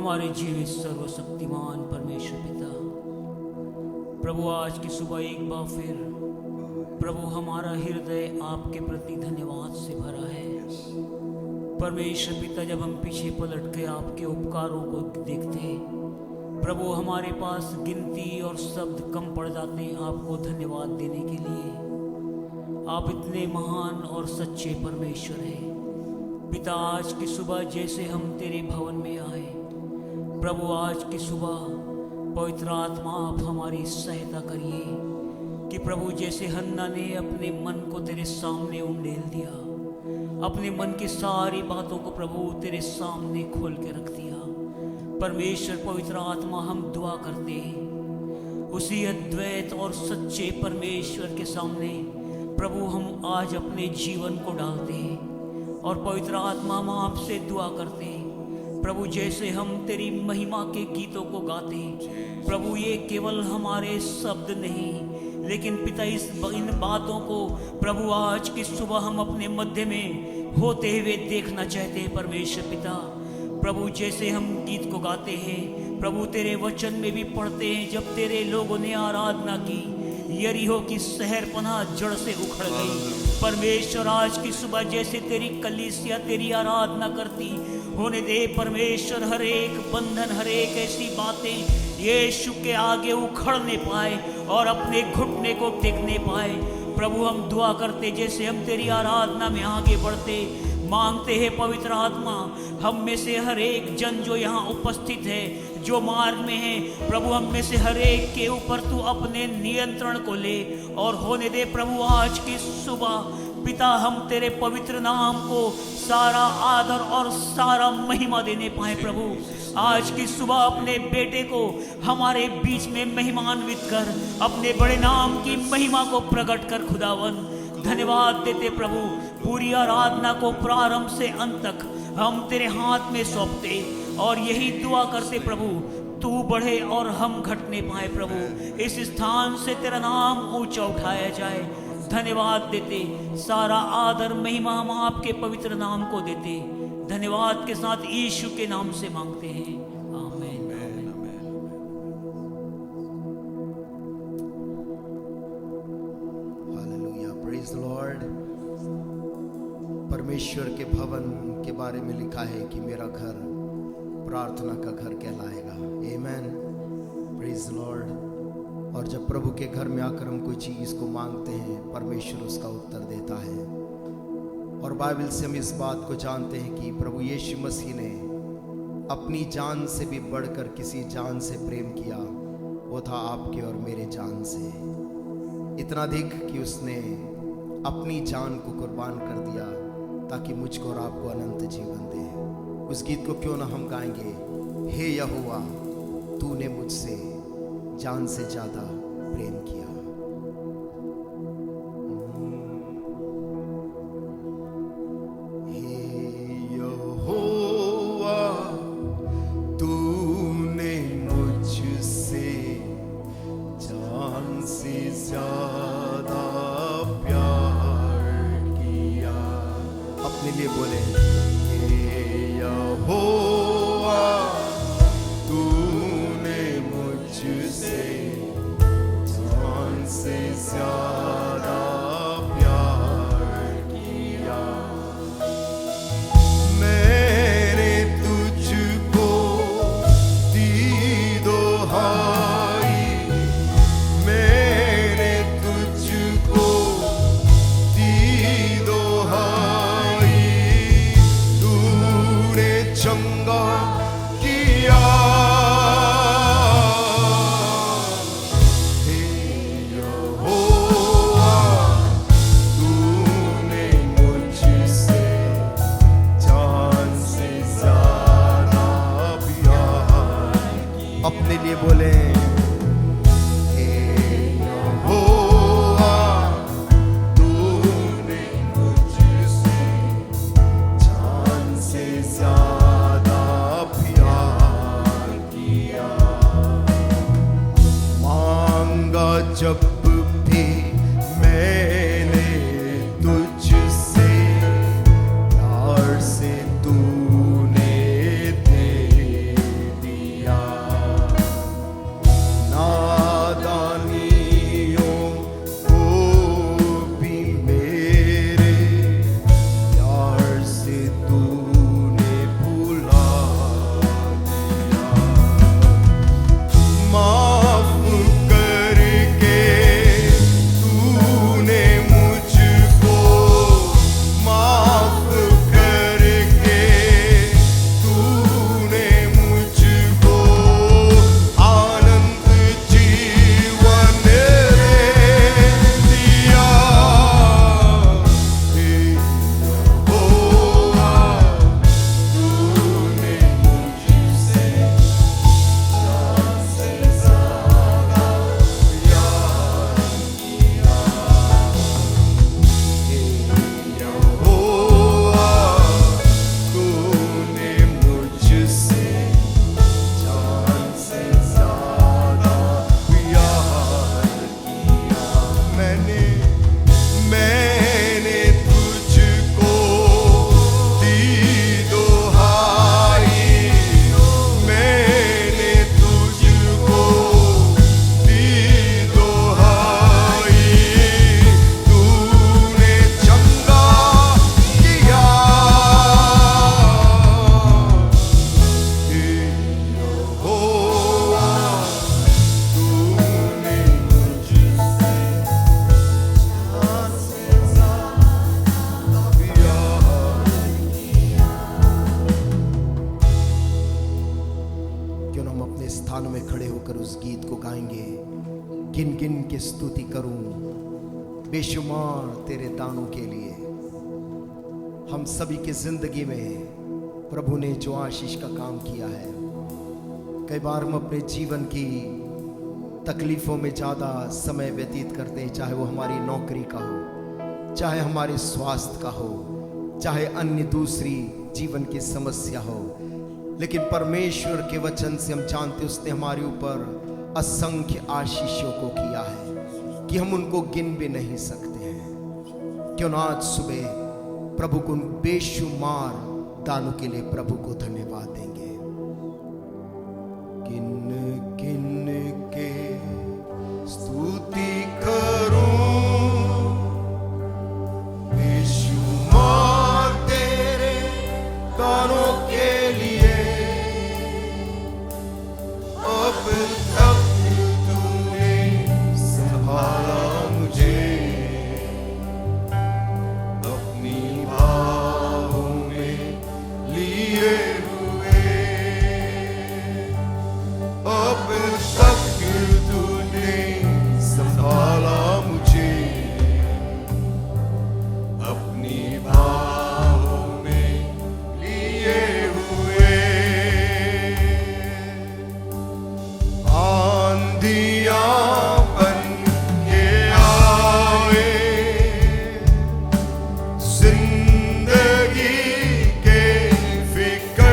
हमारे जीवित सर्वशक्तिमान परमेश्वर पिता, प्रभु आज की सुबह एक बार फिर प्रभु हमारा हृदय आपके प्रति धन्यवाद से भरा है। परमेश्वर पिता, जब हम पीछे पलट के आपके उपकारों को देखते प्रभु, हमारे पास गिनती और शब्द कम पड़ जाते हैं आपको धन्यवाद देने के लिए। आप इतने महान और सच्चे परमेश्वर हैं पिता। आज की सुबह जैसे हम तेरे भवन में आए प्रभु, आज की सुबह पवित्र आत्मा आप हमारी सहायता करिए कि प्रभु जैसे हन्ना ने अपने मन को तेरे सामने उंडेल दिया, अपने मन की सारी बातों को प्रभु तेरे सामने खोल के रख दिया। परमेश्वर पवित्र आत्मा, हम दुआ करते हैं उसी अद्वैत और सच्चे परमेश्वर के सामने प्रभु हम आज अपने जीवन को डालते हैं और पवित्र आत्मा हम आपसे दुआ करते हैं प्रभु, जैसे हम तेरी महिमा के गीतों को गाते हैं प्रभु, ये केवल हमारे शब्द नहीं लेकिन पिता इन बातों को प्रभु आज की सुबह हम अपने मध्य में होते हुए देखना चाहते हैं। परमेश्वर पिता प्रभु, जैसे हम गीत को गाते हैं प्रभु, तेरे वचन में भी पढ़ते हैं जब तेरे लोगों ने आराधना की यरीहो की शहर पनाह जड़ से उखड़ गई। परमेश्वर आज की सुबह जैसे तेरी कलीसिया तेरी आराधना करती होने दे परमेश्वर, हर एक बंधन हर एक ऐसी बातें यीशु के आगे उखड़ने पाए और अपने घुटने को टेकने पाए। प्रभु हम दुआ करते जैसे हम तेरी आराधना में आगे बढ़ते मांगते हैं पवित्र आत्मा, हम में से हर एक जन जो यहाँ उपस्थित है जो मार्ग में है प्रभु, हम में से हर एक के ऊपर तू अपने नियंत्रण को ले और होने दे प्रभु। आज की सुबह पिता हम तेरे पवित्र नाम को सारा आदर और सारा महिमा देने पाए प्रभु। आज की सुबह अपने बेटे को हमारे बीच में महिमान्वित कर, अपने बड़े नाम की महिमा को प्रकट कर खुदावन। धन्यवाद देते प्रभु, पूरी आराधना को प्रारंभ से अंत तक हम तेरे हाथ में सौंपते और यही दुआ करते प्रभु, तू बढ़े और हम घटने पाए प्रभु। इस स्थान से तेरा नाम ऊंचा उठाया जाए। धन्यवाद देते, सारा आदर महिमा हम आपके पवित्र नाम को देते। धन्यवाद के साथ यीशु के नाम से मांगते हैं, आमीन। Hallelujah, praise the Lord. परमेश्वर के भवन के बारे में लिखा है कि मेरा घर प्रार्थना का घर कहलाएगा। आमीन, प्रेज द लॉर्ड। और जब प्रभु के घर में आकर हम कोई चीज़ को मांगते हैं परमेश्वर उसका उत्तर देता है। और बाइबल से हम इस बात को जानते हैं कि प्रभु यीशु मसीह ने अपनी जान से भी बढ़कर किसी जान से प्रेम किया, वो था आपके और मेरे जान से। इतना अधिक कि उसने अपनी जान को कुर्बान कर दिया ताकि मुझको और आपको अनंत जीवन दे। उस गीत को क्यों ना हम गाएंगे, हे यहोवा तूने मुझसे जान से ज्यादा प्रेम किया। जब भी मैंने तुझसे प्यार से तूने दे उस गीत को गाएंगे, गिन गिन के स्तुति करूं बेशुमार तेरे दानों के लिए। हम सभी की जिंदगी में प्रभु ने जो आशीष का काम किया है, कई बार हम अपने जीवन की तकलीफों में ज़्यादा समय व्यतीत करते हैं, चाहे वो हमारी नौकरी का हो, चाहे हमारे स्वास्थ्य का हो, चाहे अन्य दूसरी जीवन की समस्या हो। लेकिन परमेश्वर के वचन से हम जानते उसने हमारे ऊपर असंख्य आशीषों को किया है कि हम उनको गिन भी नहीं सकते हैं। क्यों ना आज सुबह प्रभु को बेशुमार दानों के लिए प्रभु को धन्यवाद देंगे। गिन गिन के स्तुति करूं बेशुमार तेरे दानों के लिए। अब तक तूने संभाला मुझे अपनी बाहों में लिए हुए। अब तक तूने संभाला मुझे अपनी बाहों में लिए हुए। आंधियां बन के आए जिंदगी के फिक्र।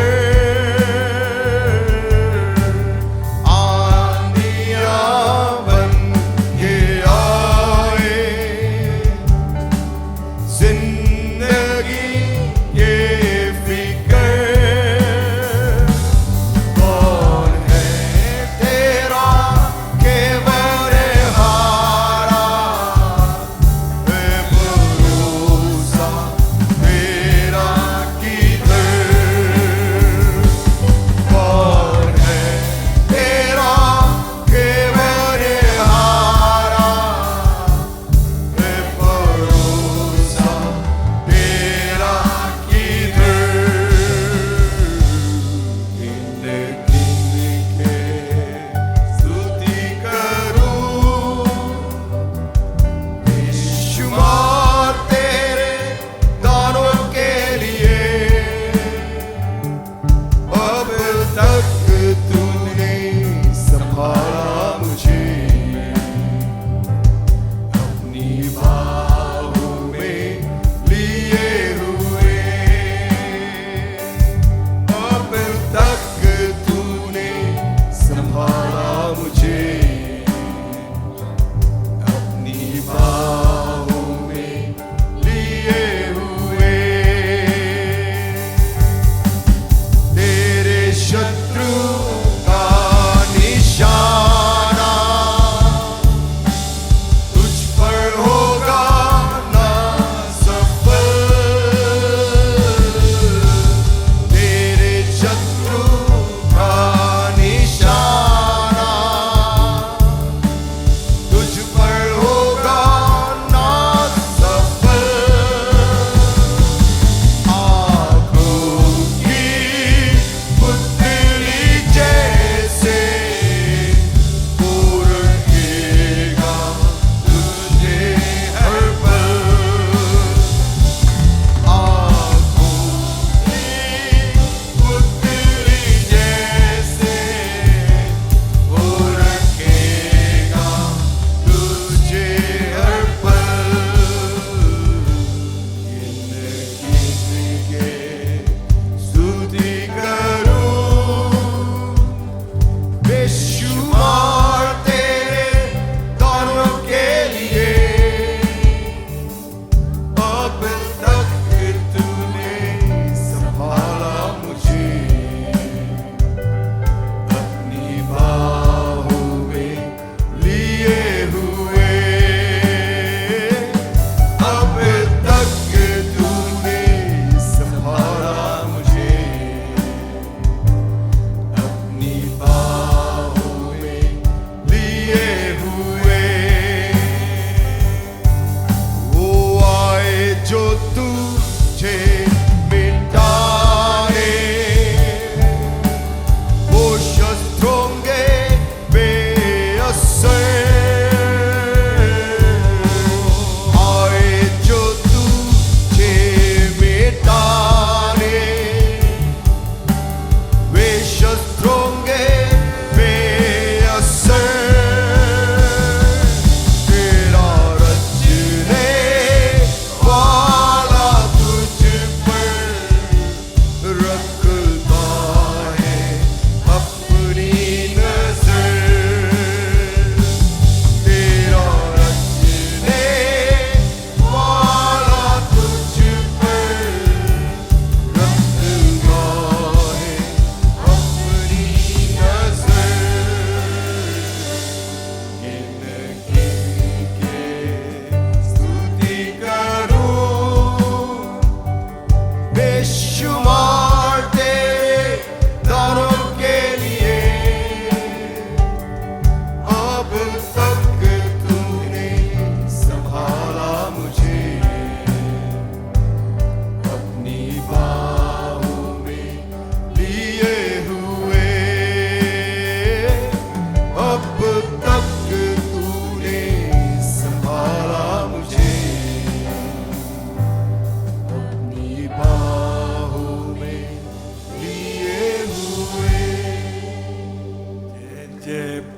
आंधियां बन के आए जिंदगी के फिक्र। कौन है तेरा के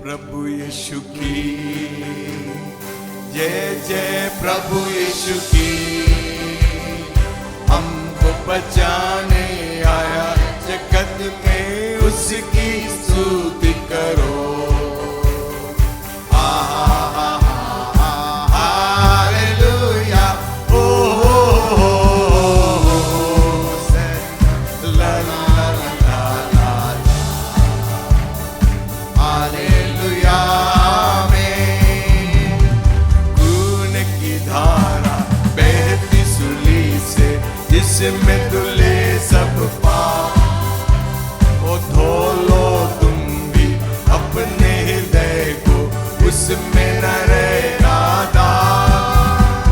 प्रभु यीशु की, जय जय प्रभु यीशु की। हमको बचाने आया जगत में, उसकी स्तुति करो। जिसमें धुले सब पाप, ओ धो लो तुम भी अपने हृदय को, उसमें न रहेगा दाग।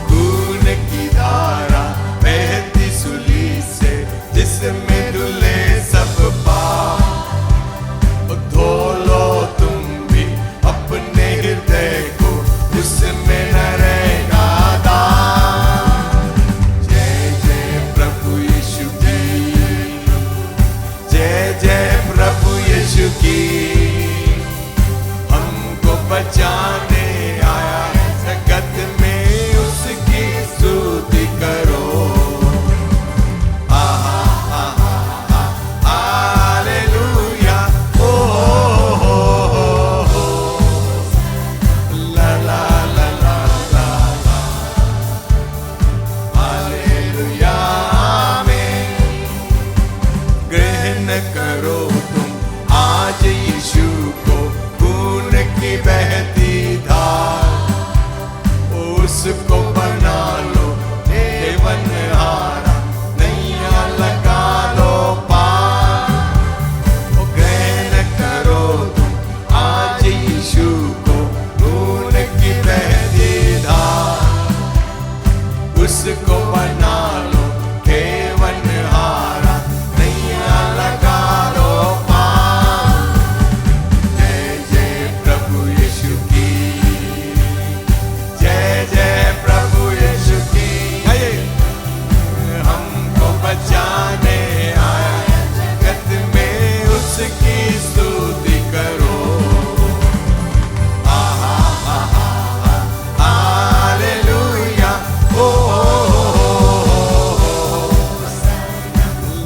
खून की धारा बहती सूली से, जिसमें धुले सब पाप, ओ धो लो तुम भी अपने हृदय को, उसमें न रहेगा दाग। प्रभु यीशु की, हमको बचाने आया जगत में, उसकी स्तुति करो। हालेलुया, ओ ला ला ला ला ला, हालेलुया में। ग्रहण करो आज यीशु को, खून की बहती धार, उसको बना लो देवनहारा, नैया लगा लो पार। ग्रहण करो तुम आज यीशु को, खून की बहती धार, उसको बना लो देवनहारा, नैया लगा लो। बचाने आया जगत में, उसकी स्तुति करो। हालेलुया, ओ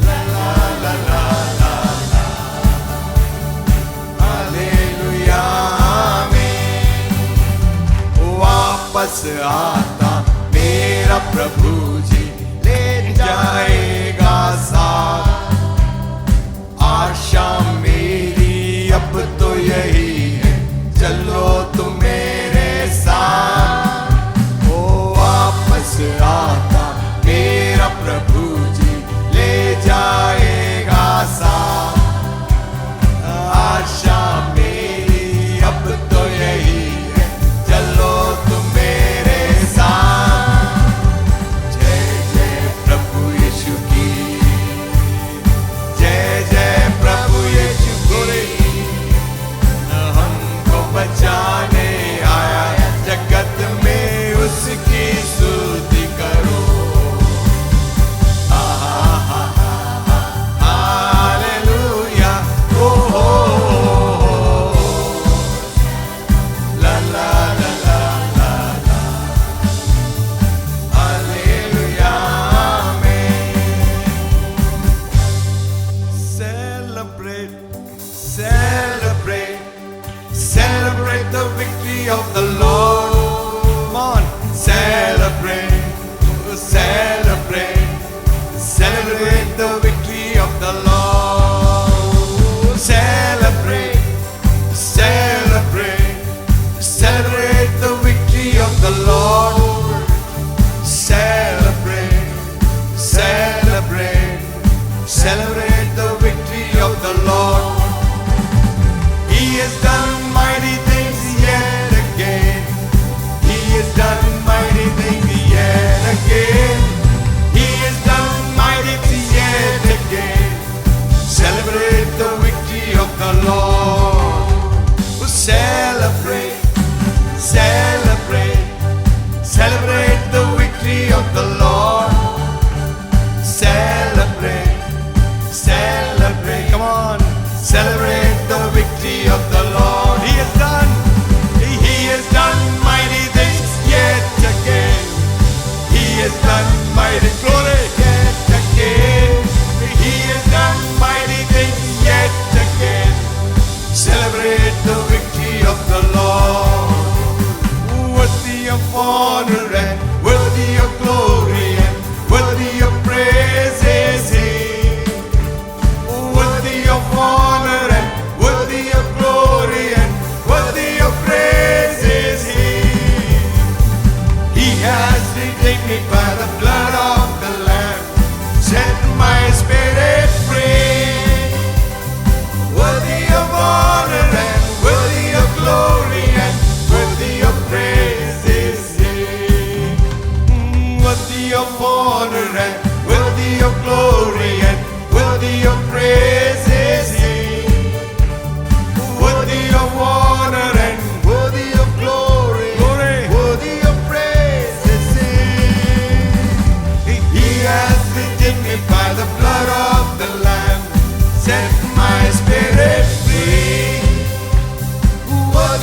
ला ला ला ला, हालेलुया में। वापस आता मेरा प्रभु जी, जाएगा साथ। आशा मेरी अब तो यही है, चलो तुम मेरे साथ। ओ वापस आता मेरा प्रभु जी, ले जाएगा साथ। आशा मेरी अब तो यही है, चलो तुम मेरे साथ। बचाने आया जगत में, उसकी स्तुति करो। हालेलुया, ओ ला ला ला ला ला, हालेलुया में। Celebrate, celebrate, celebrate the victory of the Lord. Come on, celebrate, celebrate, celebrate the victory of the Lord. Celebrate, celebrate, celebrate the victory of the Lord. Celebrate, celebrate, celebrate the victory of the Lord. He has done mighty things yet again.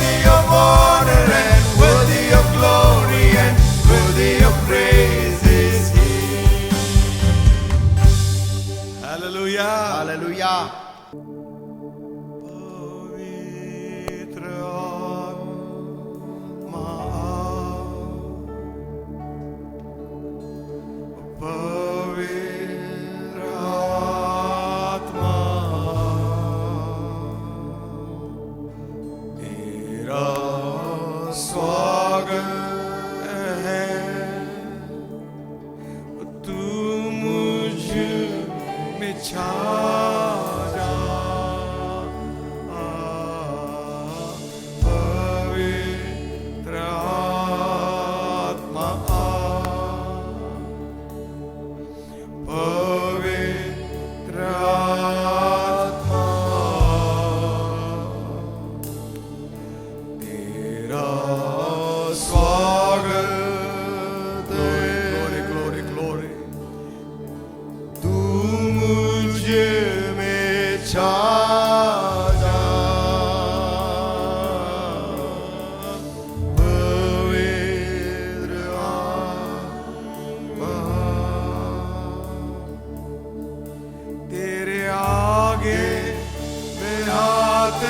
worthy of honor and worthy of glory and worthy of praise is He. Hallelujah. Hallelujah. पवित्र आत्मा, पवित्र आत्मा, तेरा स्वागत है, तू मुझ में छा जा, पवित्र आत्मा, पवित्र आत्मा, तेरा स्वागत है। Glory, glory, glory. तू मुझ में छा जा, पवित्र आत्मा, तेरे आगे मैं हाथ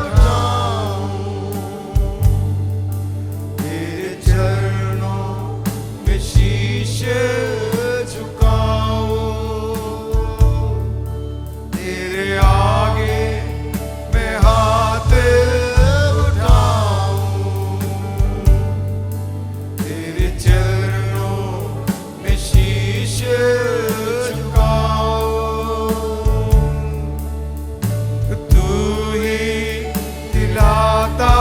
उठाऊं, तेरे चरणों में शीश झुकाऊं, तेरे आगे मैं हाथ उठाऊं, तेरे चरणों में शीश झुकाऊं। तू ही दिलाता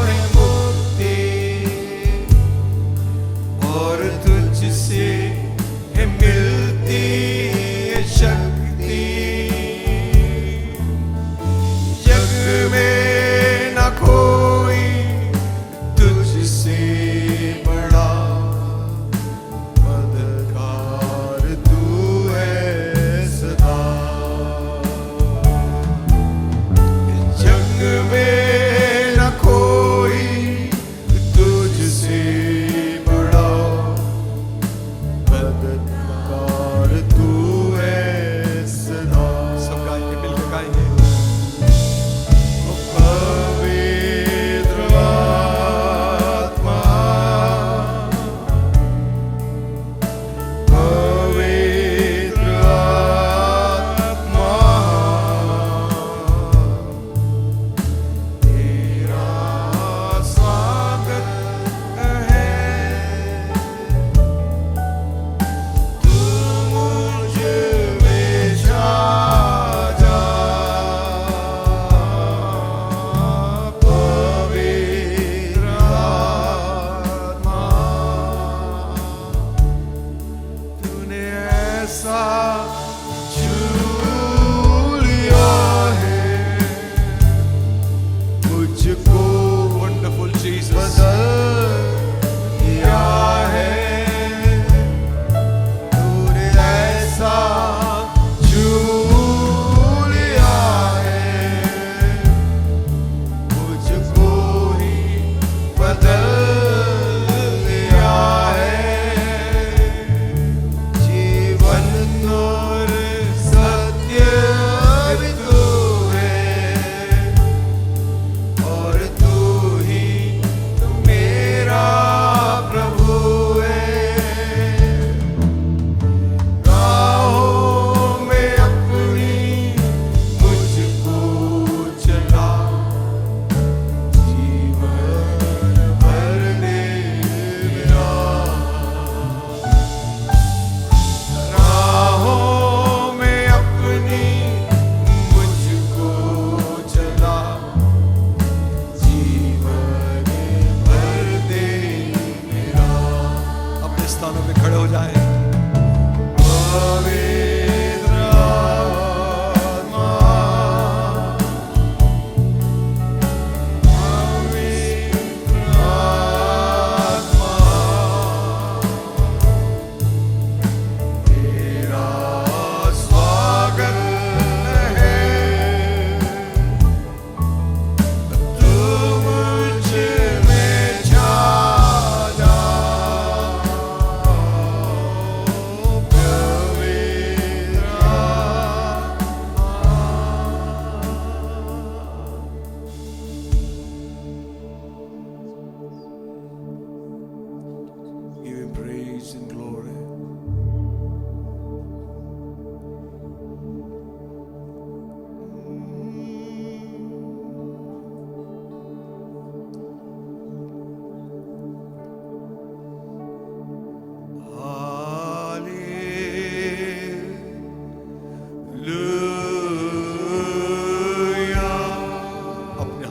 है मुक्ति और तुझसे है मिलती है शक्ति। जग में न कोई तुझसे बड़ा मददगार तू है सदा। जग में न कोई तुझसे बड़ा मददगार तू है सदा। सब गाएंगे, मिलकर गाएंगे। पवित्र आत्मा, पवित्र आत्मा, तेरा स्वागत है, तू मुझ में छा जा, पवित्र आत्मा, तूने ऐसा छू लिया है मुझको, वंडरफुल जीसस, बदल दिया है। तूने ऐसा छू लिया है मुझको ही बदल दिया है। जीवन और सत्य भी तू है और तू ही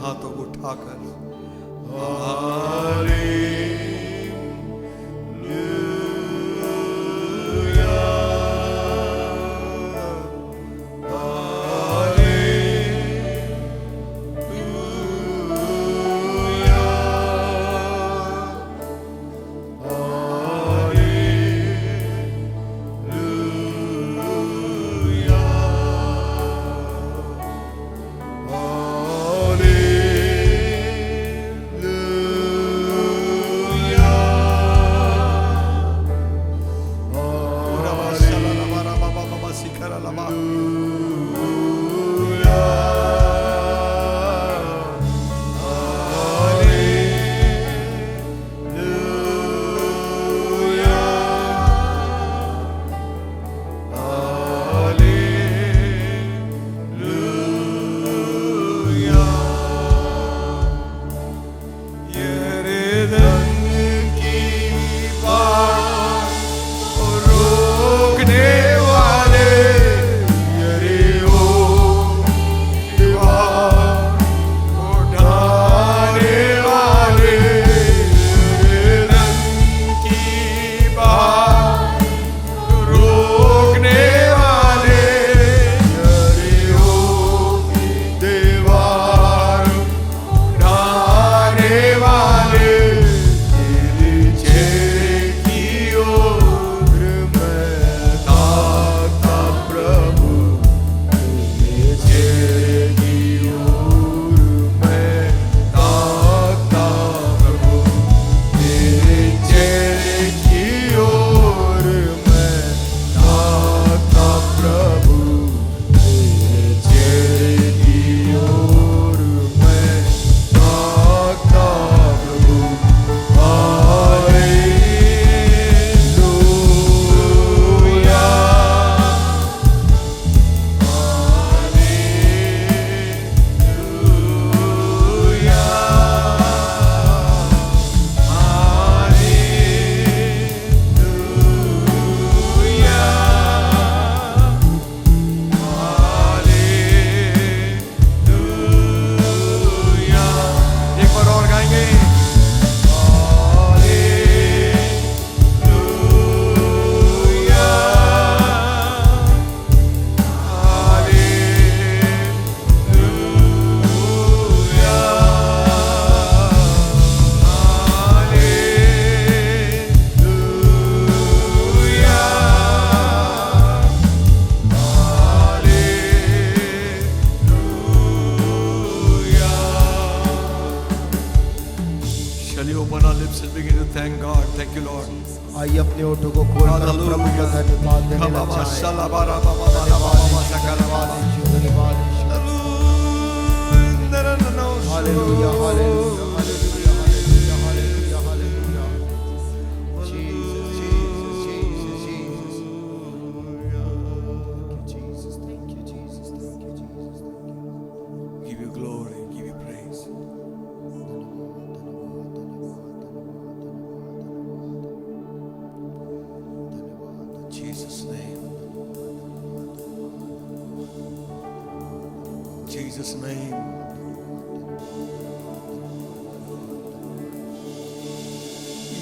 हाथों को उठाकर आइए अपने ओठों को खोलकर हम प्रभु का धन्यवाद देने लग जाएं। Hallelujah hallelujah hallelujah hallelujah hallelujah hallelujah. Jesus Jesus Jesus Jesus. Jesus thank you Jesus thank you Jesus. Give you glory, give you praise. Jesus' name. Jesus' name.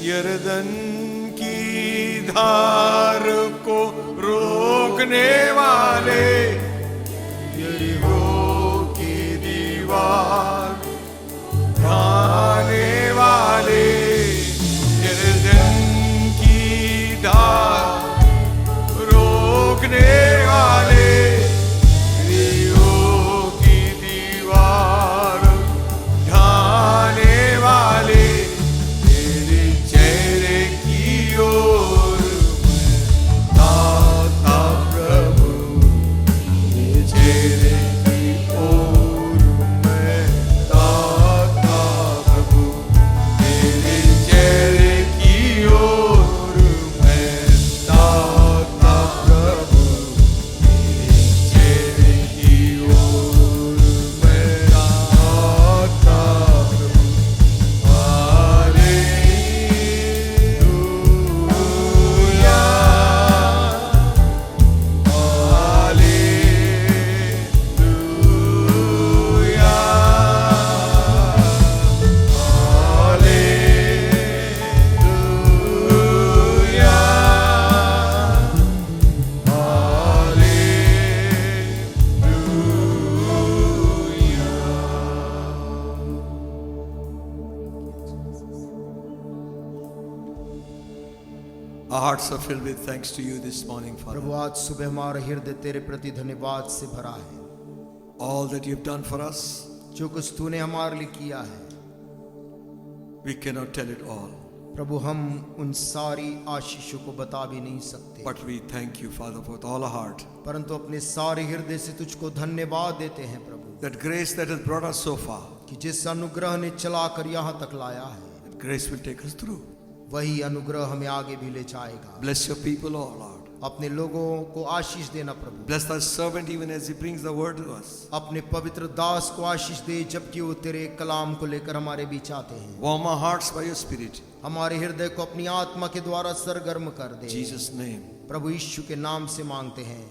यरदन की धार को रोकने वाले, यरीहो की दीवार ढाने वाले, यरदन की धार रोकने वाले, यरीहो की दीवार ढाने वाले, तेरे चेहरे की ओर मैं ताकता प्रभु, Our hearts are filled with thanks to you this morning, Father. प्रभु आज सुबह हमारा हृदय तेरे प्रति धन्यवाद से भरा है। All that you've done for us, जो कुछ तूने हमारे लिए किया है we cannot tell it all. प्रभु, हम उन सारी आशीषों को बता भी नहीं सकते, But we thank you, Father, with all our heart. परंतु अपने सारे हृदय से तुझको धन्यवाद देते हैं प्रभु, That grace that has brought us so far, कि जिस अनुग्रह ने चलाकर यहाँ तक लाया है, that grace will take us through. वही अनुग्रह हमें आगे भी ले जाएगा। Bless your people, oh Lord. अपने लोगों को आशीष देना प्रभु, Bless thy servant even as he brings the word to us. अपने पवित्र दास को आशीष दे जबकि वो तेरे कलाम को लेकर हमारे बीच आते हैं। Warm our hearts by your Spirit. हमारे हृदय को अपनी आत्मा के द्वारा सरगर्म कर दे। In Jesus' name. प्रभु यीशु के नाम से मांगते हैं,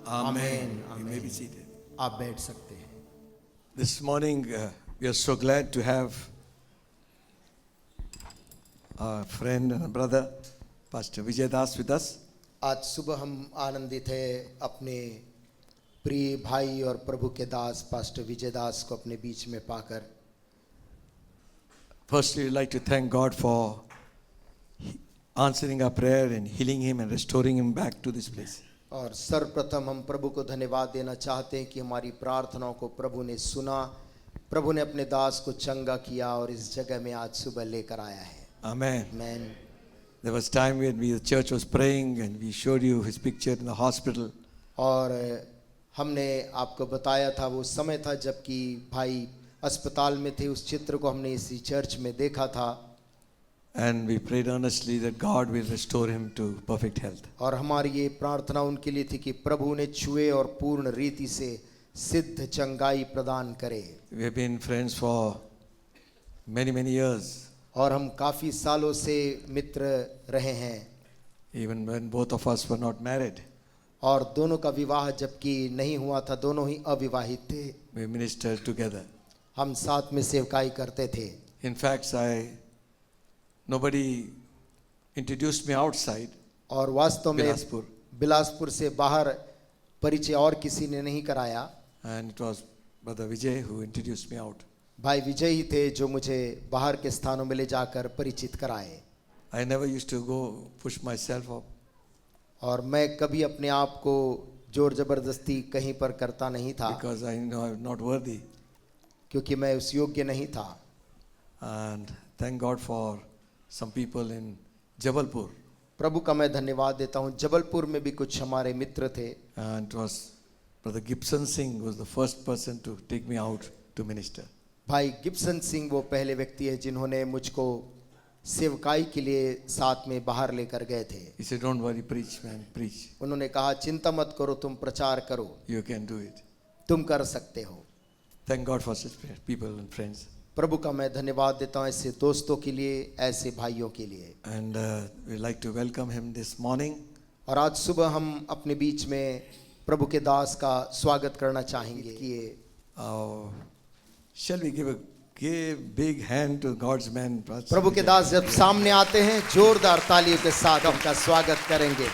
Amen. Amen, You may be amen. seated. आप बैठ सकते हैं। This morning, we are so glad to have our friend and brother, Pastor Vijay Das, with us. आज सुबह हम आनंदित हैं अपने प्रिय भाई और प्रभु के दास पास्टर विजय दास को अपने बीच में पाकर। Firstly, we'd like to thank God for answering our prayer and healing him and restoring him back to this place. और सर्वप्रथम हम प्रभु को धन्यवाद देना चाहते हैं कि हमारी प्रार्थनाओं को प्रभु ने सुना, प्रभु ने अपने दास को चंगा किया और इस जगह में आज सुबह लेकर आया है। Amen. Amen. There was time when the church was praying and we showed you his picture in the hospital. और हमने आपको बताया था, वो समय था जबकि भाई अस्पताल में थे, उस चित्र को हमने इसी चर्च में देखा था। And we prayed earnestly that God will restore him to perfect health. और हमारी ये प्रार्थना उनके लिए थी कि प्रभु उन्हें छुए और पूर्ण रीति से सिद्ध चंगाई प्रदान करे। We have been friends for many years. और हम काफ़ी सालों से मित्र रहे हैं, Even when both of us were not married. और दोनों का विवाह जबकि नहीं हुआ था, दोनों ही अविवाहित थे, We ministered together. हम साथ में सेवकाई करते थे। In fact, nobody introduced me outside और वास्तव में Bilaspur. बिलासपुर से बाहर परिचय और किसी ने नहीं कराया, And it was Brother Vijay who introduced me out. भाई विजय ही थे जो मुझे बाहर के स्थानों में ले जाकर परिचित कराए। I never used to go push myself up. और मैं कभी अपने आप को जोर जबरदस्ती कहीं पर करता नहीं था, Because I know I'm not worthy. क्योंकि मैं उस योग्य नहीं था। And thank God for some people in Jabalpur. प्रभु का मैं धन्यवाद देता हूँ, जबलपुर में भी कुछ हमारे मित्र थे, And it was Brother Gibson Singh was the first person to take me out to minister. भाई गिब्सन सिंह वो पहले व्यक्ति है जिन्होंने मुझको सेवकाई के लिए साथ में बाहर लेकर गए थे। He said, don't worry, preach man, preach. उन्होंने कहा चिंता मत करो, तुम प्रचार करो, You can do it. तुम कर सकते हो। Thank God for such people and friends. प्रभु का मैं धन्यवाद देता हूँ ऐसे दोस्तों के लिए, ऐसे भाइयों के लिए। And we'd like to welcome him this morning. और आज सुबह हम अपने बीच में प्रभु के दास का स्वागत करना चाहेंगे कि Shall we give a big hand to God's man? प्रभु के दास जब सामने आते हैं जोरदार तालियों के साथ उनका स्वागत करेंगे।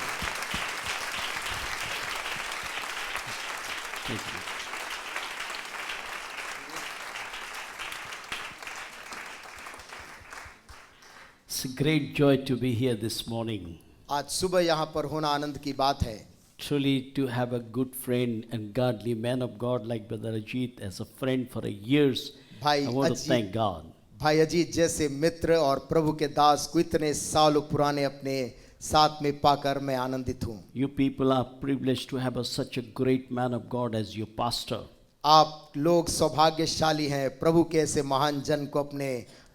It's a great joy to be here this morning. आज सुबह यहाँ पर होना आनंद की बात है। Truly to have a good friend and godly man of God like Brother Ajit as a friend for years. भाई I want to Ajit, thank God. भाई अजीत जैसे मित्र और प्रभु के दास को इतने सालों पुराने अपने साथ में पाकर मैं आनंदित हूँ। You people are privileged to have such a great man of God as your pastor. आप लोग सौभाग्यशाली हैं प्रभु के ऐसे महान जन को अपने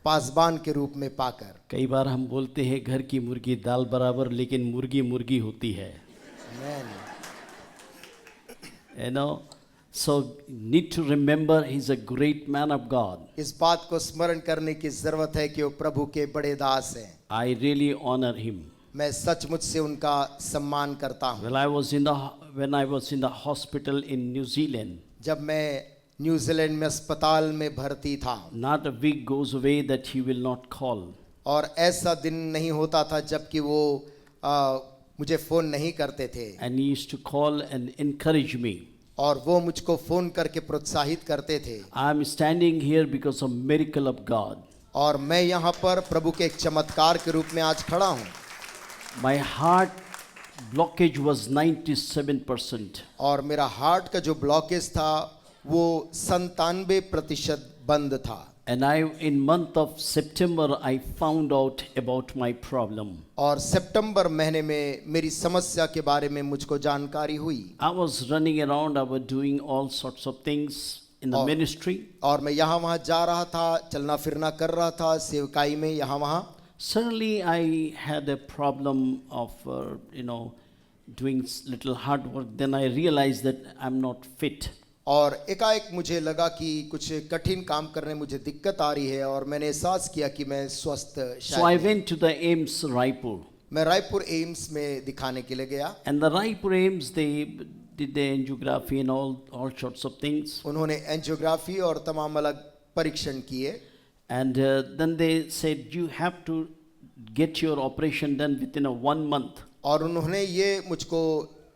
पासबान के रूप में पाकर। कई बार हम बोलते हैं घर की मुर्गी दाल बराबर, लेकिन मुर्गी मुर्गी होती है। Amen. You know, so need to remember he's a great man of God. इस बात को स्मरण करने की जरूरत है कि वो प्रभु के बड़े दास हैं। I really honor him. मैं सचमुच से उनका सम्मान करता हूँ। When I was in the hospital in New Zealand, जब मैं न्यूजीलैंड में अस्पताल में भर्ती था, not a week goes away that he will not call. और ऐसा दिन नहीं होता था जबकि वो मुझे फ़ोन नहीं करते थे, And he used to call and encourage me. और वो मुझको फ़ोन करके प्रोत्साहित करते थे। I am standing here because of miracle of God. और मैं यहाँ पर प्रभु के एक चमत्कार के रूप में आज खड़ा हूँ। My heart blockage was 97%. और मेरा हार्ट का जो ब्लॉकेज था वो 97% बंद था। And in month of September, I found out about my problem. और सितंबर महीने में मेरी समस्या के बारे में मुझको जानकारी हुई। I was running around, I was doing all sorts of things in the ministry. और मैं यहाँ वहाँ जा रहा था, चलना फिरना कर रहा था सेवकाई में यहाँ वहाँ। Suddenly, I had a problem of, doing little hard work. Then I realized that I'm not fit. और एकाएक मुझे लगा कि कुछ कठिन काम करने में मुझे दिक्कत आ रही है और मैंने एहसास किया कि मैं स्वस्थ So I went to the AIMS Raipur. मैं रायपुर एम्स में दिखाने के लिए गया। And the Raipur AIMS, they did the angiography and all sorts of things. उन्होंने एंजियोग्राफी और तमाम अलग परीक्षण किए। And then they said, you have to get your operation done within 1 month. और उन्होंने ये मुझको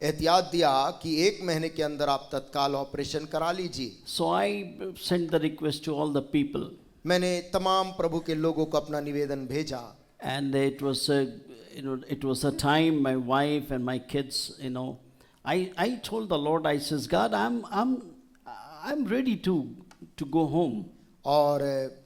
एहतियात दिया कि 1 महीने के अंदर आप तत्काल ऑपरेशन करा लीजिए। So I sent the request to all the people. मैंने तमाम प्रभु के लोगों को अपना निवेदन भेजा। And it was a time my wife and my kids, I told the Lord, I says, God, I'm ready to go home. और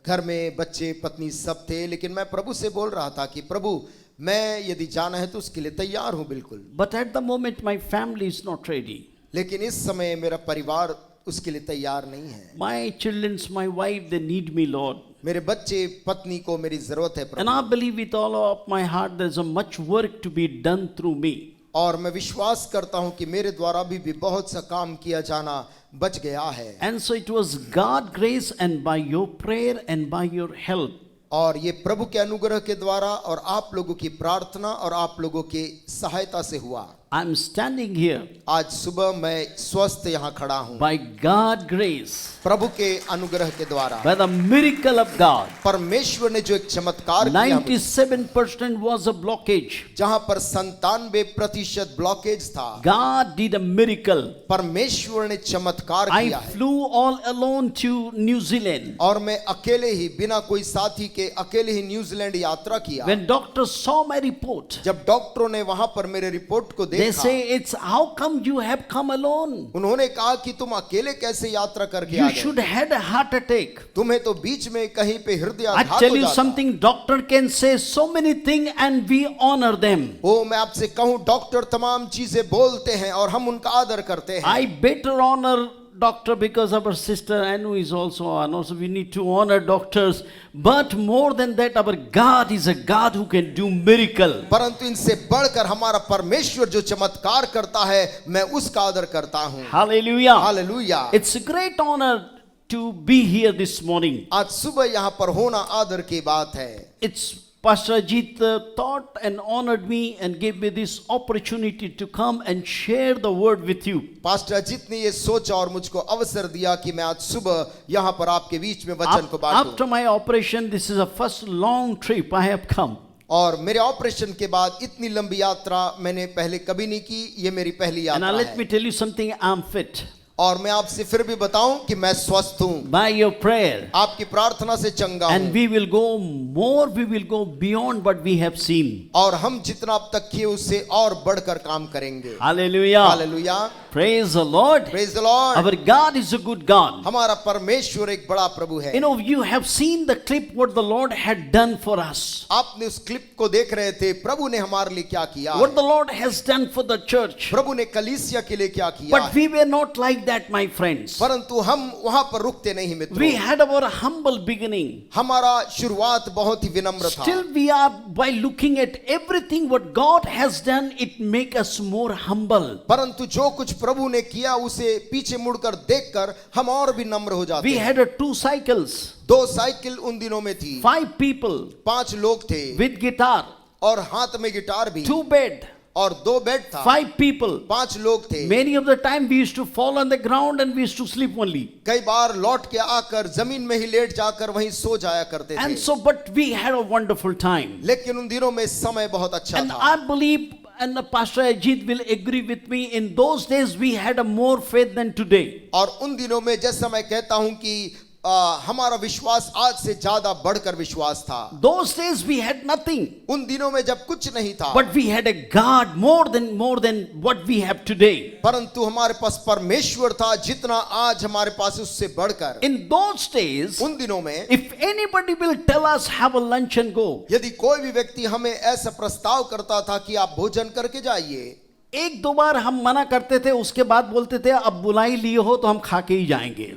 घर में बच्चे पत्नी सब थे, लेकिन मैं प्रभु से बोल रहा था कि प्रभु मैं यदि जाना है तो उसके लिए तैयार हूँ बिल्कुल। But at the moment my family is not ready. लेकिन इस समय मेरा परिवार उसके लिए तैयार नहीं है। My children, my wife, they need me, Lord. मेरे बच्चे पत्नी को मेरी जरूरत है And Prabhu. I believe with all of my heart there's a much work to be done through me. और मैं विश्वास करता हूँ कि मेरे द्वारा भी बहुत सा काम किया जाना बच गया है। And so it was God's grace and by your prayer and by your help. और ये प्रभु के अनुग्रह के द्वारा और आप लोगों की प्रार्थना और आप लोगों की सहायता से हुआ। I'm standing here आज सुबह मैं स्वस्थ यहाँ खड़ा हूँ by God's grace, प्रभु के अनुग्रह के द्वारा। by the miracle of God. परमेश्वर ने जो एक चमत्कार किया, 97% was a blockage. जहाँ पर 97% ब्लॉकेज था, God did a miracle. परमेश्वर ने चमत्कार I किया है। flew all alone to New Zealand. और मैं अकेले ही बिना कोई साथी के अकेले ही न्यूजीलैंड यात्रा किया। When doctors saw my report, जब डॉक्टरों ने वहां पर मेरे रिपोर्ट को they देखा, say, it's how come you have come alone? उन्होंने कहा कि तुम अकेले कैसे यात्रा करके आ You गए? should had a heart attack. तुम्हें तो बीच में कहीं पे हृदय I आघात tell हो you जाता। something, doctor can say so many things and we honor them. ओ मैं आपसे कहूं, डॉक्टर तमाम चीजें बोलते हैं और हम उनका आदर करते हैं। I better honor doctor because our sister Anu is also on. Also we need to honor doctors. But more than that, our God is a God who can do miracle. परंतु इनसे बढ़कर हमारा परमेश्वर जो चमत्कार करता है, मैं उसका आदर करता हूं। Hallelujah. Hallelujah. It's a great honor to be here this morning. आज सुबह यहाँ पर होना आदर की बात है। It's Pastor Ajit thought and honored me and gave me this opportunity to come and share the word with you. Pastor Ajit ने ये सोचा और मुझको अवसर दिया कि मैं आज सुबह यहाँ पर आपके बीच में वचन को बांटूं। After my operation, this is the first long trip I have come. और मेरे ऑपरेशन के बाद इतनी लंबी यात्रा मैंने पहले कभी नहीं की, ये मेरी पहली And now यात्रा let me है। tell you something, I'm fit. और मैं आपसे फिर भी बताऊं कि मैं स्वस्थ हूं, By your prayer. आपकी प्रार्थना से चंगा हूं। And we will go beyond what we have seen. और हम जितना अब तक किए उससे और बढ़कर काम करेंगे। Hallelujah. Hallelujah. Praise the Lord. Praise the Lord. Our God is a good God. हमारा परमेश्वर एक बड़ा प्रभु है। You have seen the clip what the Lord had done for us. आपने उस क्लिप को देख रहे थे, प्रभु ने हमारे लिए क्या किया What है। the Lord has done for the church. प्रभु ने कलीसिया के लिए क्या किया But है। we were not like that, my friends. परंतु हम वहां पर रुकते नहीं मित्रों। We had our humble beginning. हमारा शुरुआत बहुत ही विनम्र था। Still we are, by looking at everything what God has done, it make us more humble. परंतु जो कुछ प्रभु ने किया उसे पीछे मुड़कर देखकर हम और भी नम्र हो जाते We हैं। had 2 cycles, 2 साइकिल उन दिनों में थी, 5 people 5 लोग थे with guitar, और हाथ में गिटार भी, 2 bed, और 2 बेड था, 5 people. 5 लोग थे। Many of the time we used to fall on the ground and we used to sleep only. कई बार लौट के आकर जमीन में ही लेट जाकर वहीं सो जाया करते And थे। so, but we had a wonderful time. लेकिन उन दिनों में समय बहुत अच्छा And था। I believe, and Pastor Ajit will agree with me, in those days we had a more faith than today. और उन दिनों में जैसा मैं कहता हूं कि हमारा विश्वास आज से ज्यादा बढ़कर विश्वास था। Those days we had nothing, उन दिनों में जब कुछ नहीं था, but we had a God more than what we have today. परंतु हमारे पास परमेश्वर था जितना आज हमारे पास उससे बढ़कर। In those days, उन दिनों में if anybody will tell us have a lunch and go, यदि कोई भी व्यक्ति हमें ऐसा प्रस्ताव करता था कि आप भोजन करके जाइए, एक दो बार हम मना करते थे, उसके बाद बोलते थे अब बुलाई लिए हो तो हम खा के ही जाएंगे।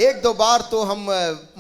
एक दो बार तो हम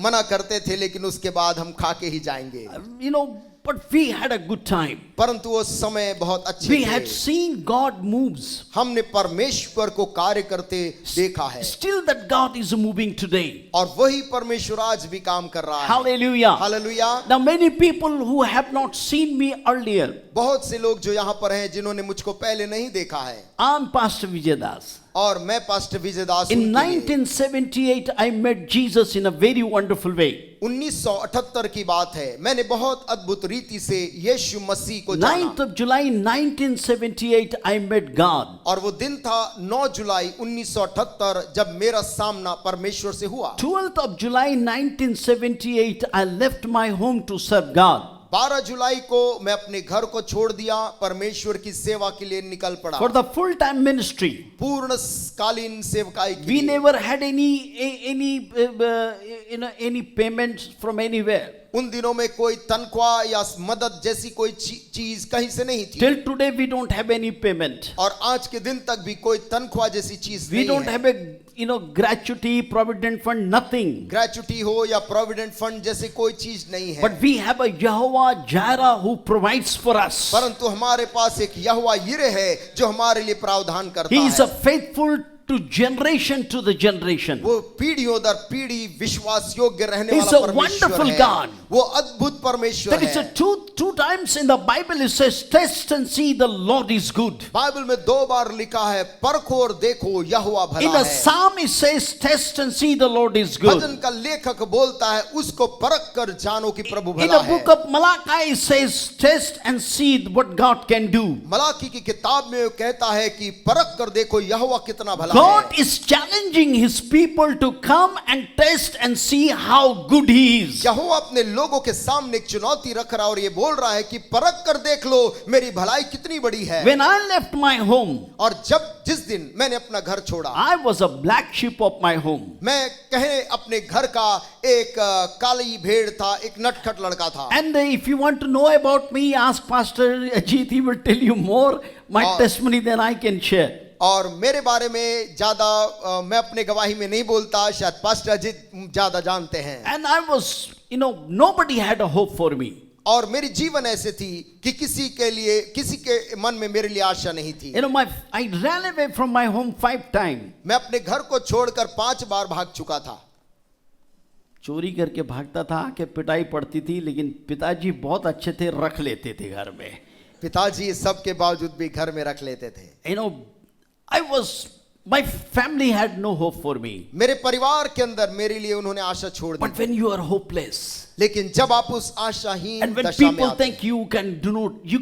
मना करते थे, लेकिन उसके बाद हम खा के ही जाएंगे। You know, but we had a good time. परंतु वो समय बहुत अच्छे We थे। had seen God moves. हमने परमेश्वर को कार्य करते देखा है, Still that God is moving today. और वही परमेश्वर आज भी काम कर रहा है। Hallelujah. Hallelujah. Now many people who have not seen me earlier, बहुत से लोग जो यहाँ पर हैं जिन्होंने मुझको पहले नहीं देखा है, I'm Pastor Vijay Das. और मैं पास्टर विजय दास। In उनके लिए 1978, I met Jesus in a very wonderful way. 1978 की बात है, मैंने बहुत अद्भुत रीति से यीशु मसीह को जाना। 9th of July 1978, I met God. और वो दिन था 9 जुलाई 1978 जब मेरा सामना परमेश्वर से हुआ। 12th of July 1978, I left my home to serve God. 12 जुलाई को मैं अपने घर को छोड़ दिया, परमेश्वर की सेवा के लिए निकल पड़ा। For the full-time ministry. पूर्णकालीन सेवकाई के We लिए। never had any payments from anywhere. उन दिनों में कोई तनख्वाह या मदद जैसी कोई चीज कहीं से नहीं थी। Till today we don't have any payment. और आज के दिन तक भी कोई तनख्वाह जैसी चीज We नहीं don't है। have a gratuity, provident fund, nothing. Gratuity हो या प्रोविडेंट फंड जैसे कोई चीज नहीं है। But we have a Jehovah Jireh who provides for us. परंतु हमारे पास एक यहोवा यिरे है जो हमारे लिए प्रावधान करता He is a है। faithful to generation to the generation. वो पीढ़ियों दर पीढ़ी विश्वास योग्य रहने He's वाला a परमेश्वर wonderful है। God. वो अद्भुत परमेश्वर There is a है। two times in the Bible it says, taste and see the Lord is good. Bible में 2 बार लिखा है, परखो और देखो यहोवा In भला a है। psalm it says, taste and see the Lord is good. भजन का लेखक बोलता है, उसको परख कर जानो कि प्रभु In भला the है। book of Malachi it says, taste and see what God can do. Malachi की किताब में वो कहता है कि परख कर देखो यहोवा कितना भला God है। is challenging his people to come and taste and see how good he is. यहोवा अपने लोगों के सामने एक चुनौती रख रहा है और ये बोल रहा है कि परख कर देख लो मेरी भलाई कितनी बड़ी है। When I left my home, और जिस दिन मैंने अपना घर छोड़ा, I was a black sheep of my home. मैं कहे अपने घर का एक काली भेड़ था, एक नटखट लड़का था। And if you want to know about me, ask Pastor Ajit, he will tell you more my testimony than I can share. और मेरे बारे में ज्यादा मैं अपने गवाही में नहीं बोलता, शायद पास्टर अजीत ज्यादा जानते हैं। And I was, nobody had a hope for me. और मेरी जीवन ऐसे थी कि किसी के मन में मेरे लिए आशा नहीं थी। I ran away from my home 5 times. मैं अपने घर को छोड़कर 5 बार भाग चुका था। चोरी करके भागता था कि पिटाई पड़ती थी, लेकिन पिताजी बहुत अच्छे थे, रख लेते थे घर में। पिताजी सबके बावजूद भी घर में रख लेते थे। My family had no hope for me. मेरे परिवार के अंदर मेरे लिए उन्होंने आशा छोड़ दी। But when you are hopeless, लेकिन जब आप उस आशाहीन and when दशा में people आते think you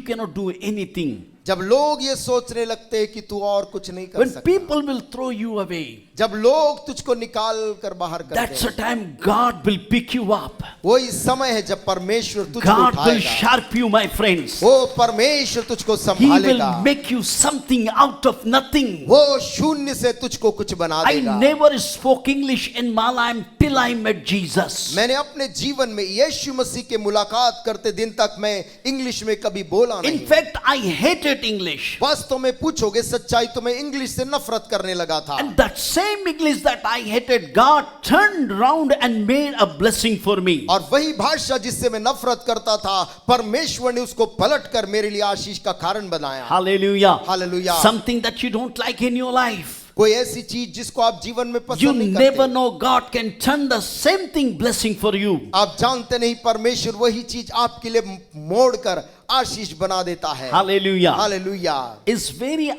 cannot do anything, जब लोग ये सोचने लगते हैं कि तू और कुछ नहीं कर when सकता, people will throw you away, जब लोग तुझको निकाल कर बाहर करते that's a हैं, time God will pick you up. वो इस समय है जब परमेश्वर तुझको God will उठाएगा। sharp you, my friends. वो परमेश्वर तुझको He will संभालेगा। make you something out of nothing. वो शून्य से तुझको कुछ बना I देगा। never spoke English in my life till I met Jesus. मैंने अपने जीवन में यीशु मसीह के मुलाकात करते दिन तक मैं इंग्लिश में कभी बोला In नहीं। fact, I hated English. वास्तव में पूछोगे सच्चाई तो मैं इंग्लिश से नफरत करने लगा था। And that same English that I hated, God turned round and made a blessing for me. और वही भाषा जिससे मैं नफरत करता था, परमेश्वर ने उसको पलट कर मेरे लिए आशीष का कारण बनाया। Hallelujah. Hallelujah. Something that you don't like in your life. कोई ऐसी चीज जिसको आप जीवन में You पसंद नहीं never करते, know God can turn the same thing blessing for you. आप जानते नहीं परमेश्वर वही चीज आपके लिए मोड़ कर आशीष बना देता है। Hallelujah. Hallelujah. It's very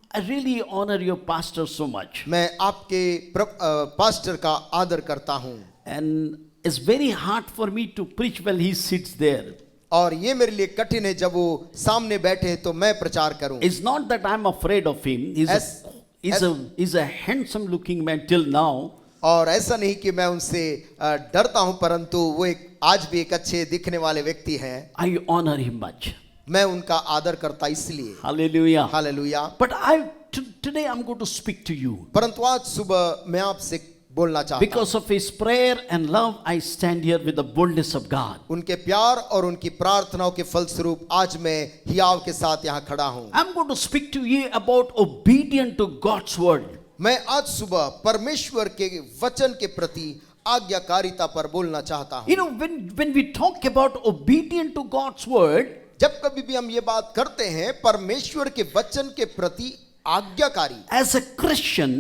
I really honor your pastor so much. मैं आपके पास्टर का आदर करता हूँ। And it's very hard for me to preach while he sits there. और ये मेरे लिए कठिन है जब वो सामने बैठे तो मैं प्रचार करूं। It's not that I'm afraid of him. He's a handsome looking man till now. और ऐसा नहीं कि मैं उनसे डरता हूं, परंतु वो आज भी एक अच्छे दिखने वाले व्यक्ति हैं। I honor him much. मैं उनका आदर करता इसलिए। Hallelujah. Hallelujah. But today I'm going to speak to you. परंतु आज सुबह मैं आपसे बोलना चाहता हूं। Because of his prayer and love, I stand here with the boldness of God. उनके प्यार और उनकी प्रार्थनाओं के फलस्वरूप आज मैं हियाव के साथ यहाँ खड़ा हूँ। I'm going to speak to you about obedience to God's word. मैं आज सुबह परमेश्वर के वचन के प्रति आज्ञाकारिता पर बोलना चाहता हूँ। You know, when we talk about obedience to God's word, जब कभी भी हम ये बात करते हैं परमेश्वर के वचन के प्रति आज्ञाकारी, as a Christian,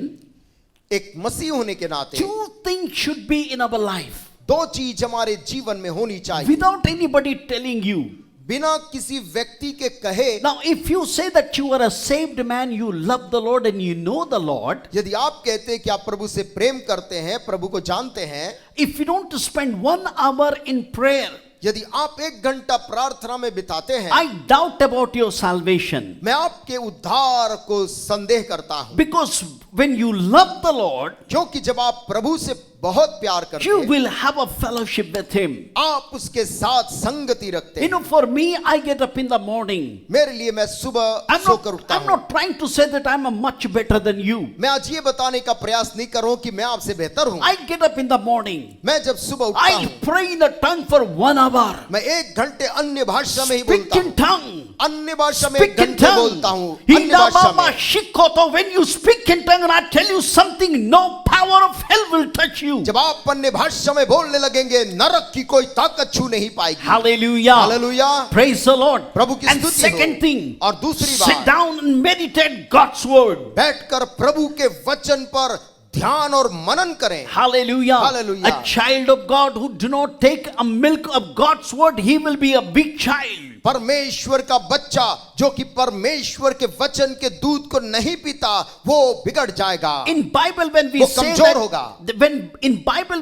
एक मसीह होने के नाते two things should be in our life दो चीज हमारे जीवन में होनी चाहिए, without anybody telling you. बिना किसी व्यक्ति के कहे। Now, if you say that you are a saved man, you love the Lord and you know the Lord, यदि आप कहते हैं कि आप प्रभु से प्रेम करते हैं, प्रभु को जानते हैं, if you don't spend 1 hour in prayer, यदि आप 1 घंटा प्रार्थना में बिताते हैं, I doubt about your salvation. मैं आपके उद्धार को संदेह करता हूं। Because when you love the Lord, क्योंकि जब आप प्रभु से बहुत प्यार करते you हैं, will have a fellowship with him. आप उसके साथ संगति रखते You हैं। know, for me, I get up in the morning. मेरे लिए मैं सुबह सोकर उठता I'm हूं। not trying to say that I'm a much better than you. मैं आज ये बताने का प्रयास नहीं कर रहा हूं कि मैं आपसे बेहतर हूं। I get up in the morning. मैं जब सुबह उठता I हूं, pray in the tongue for 1 hour. मैं 1 घंटे अन्य भाषा में ही Speak बोलता in हूं। tongue. अन्य भाषा में 1 Speak in घंटे बोलता tongue. हूं, अन्य भाषा में। When you speak in tongue, and I tell you something, no power of hell will touch you. जब आप अन्य भाषा में बोलने लगेंगे, नरक की कोई ताकत छू नहीं पाएगी। Hallelujah. Hallelujah. Praise the Lord. प्रभु की And स्तुति हो। second thing, और दूसरी sit बात, down and meditate God's word. बैठकर प्रभु के वचन पर ध्यान और मनन करें। Hallelujah. Hallelujah. A child of God who do not take a milk of God's word, he will be a big child. परमेश्वर का बच्चा जो कि परमेश्वर के वचन के दूध को नहीं पीता, वो बिगड़ जाएगा। In Bible, when we वो say कमजोर that, होगा।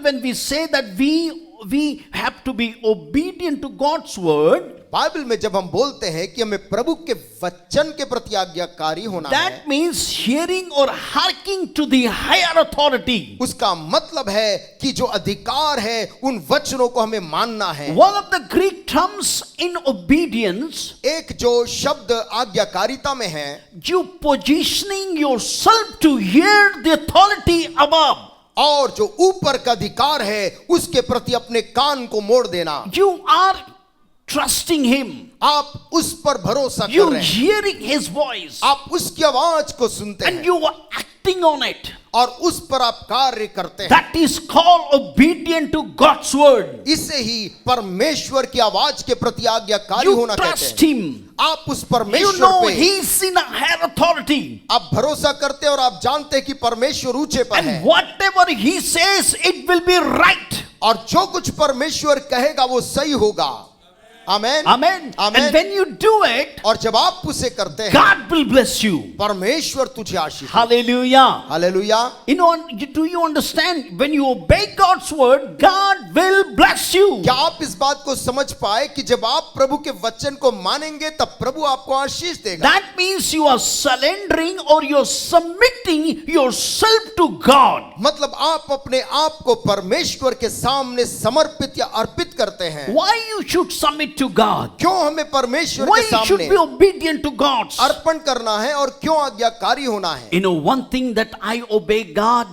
when we say that we have to be obedient to God's word, Bible में जब हम बोलते हैं कि हमें प्रभु के वचन के प्रति आज्ञाकारी होना that है, means hearing or hearkening to the higher authority. उसका मतलब है कि जो अधिकार है उन वचनों को हमें मानना है। One of the Greek terms in obedience, एक जो शब्द आज्ञाकारिता में है, you positioning yourself to hear the authority above. और जो ऊपर का अधिकार है उसके प्रति अपने कान को मोड़ देना। You are trusting him. आप उस पर भरोसा You कर रहे हैं, hearing his voice आप उसकी आवाज को सुनते and हैं you are acting on it. और उस पर आप कार्य करते हैं। That is called obedient to God's word. इसे ही परमेश्वर की आवाज के प्रति आज्ञाकारी You होना कहते trust हैं। him. आप उस You परमेश्वर know पे he's in a higher authority. आप भरोसा करते हैं और आप जानते हैं कि परमेश्वर ऊंचे पर है, And whatever he says, it will be right. और जो कुछ परमेश्वर कहेगा वो सही होगा। आमेन Amen. Amen. And when you do it, और जब आप उसे करते हैं, God will bless you. परमेश्वर तुझे आशीष। Hallelujah. Hallelujah. You know, do you understand? When you obey God's word, God will bless you. क्या आप इस बात को समझ पाए कि जब आप प्रभु के वचन को मानेंगे तब प्रभु आपको आशीष देगा। That means you are surrendering or you're submitting yourself to God. मतलब आप अपने आप को परमेश्वर के सामने समर्पित या अर्पित करते हैं। Why you should submit to God? क्यों हमें परमेश्वर Why के you should सामने be obedient to God? अर्पण करना है और क्यों आज्ञाकारी होना है? You know, one thing that I obey God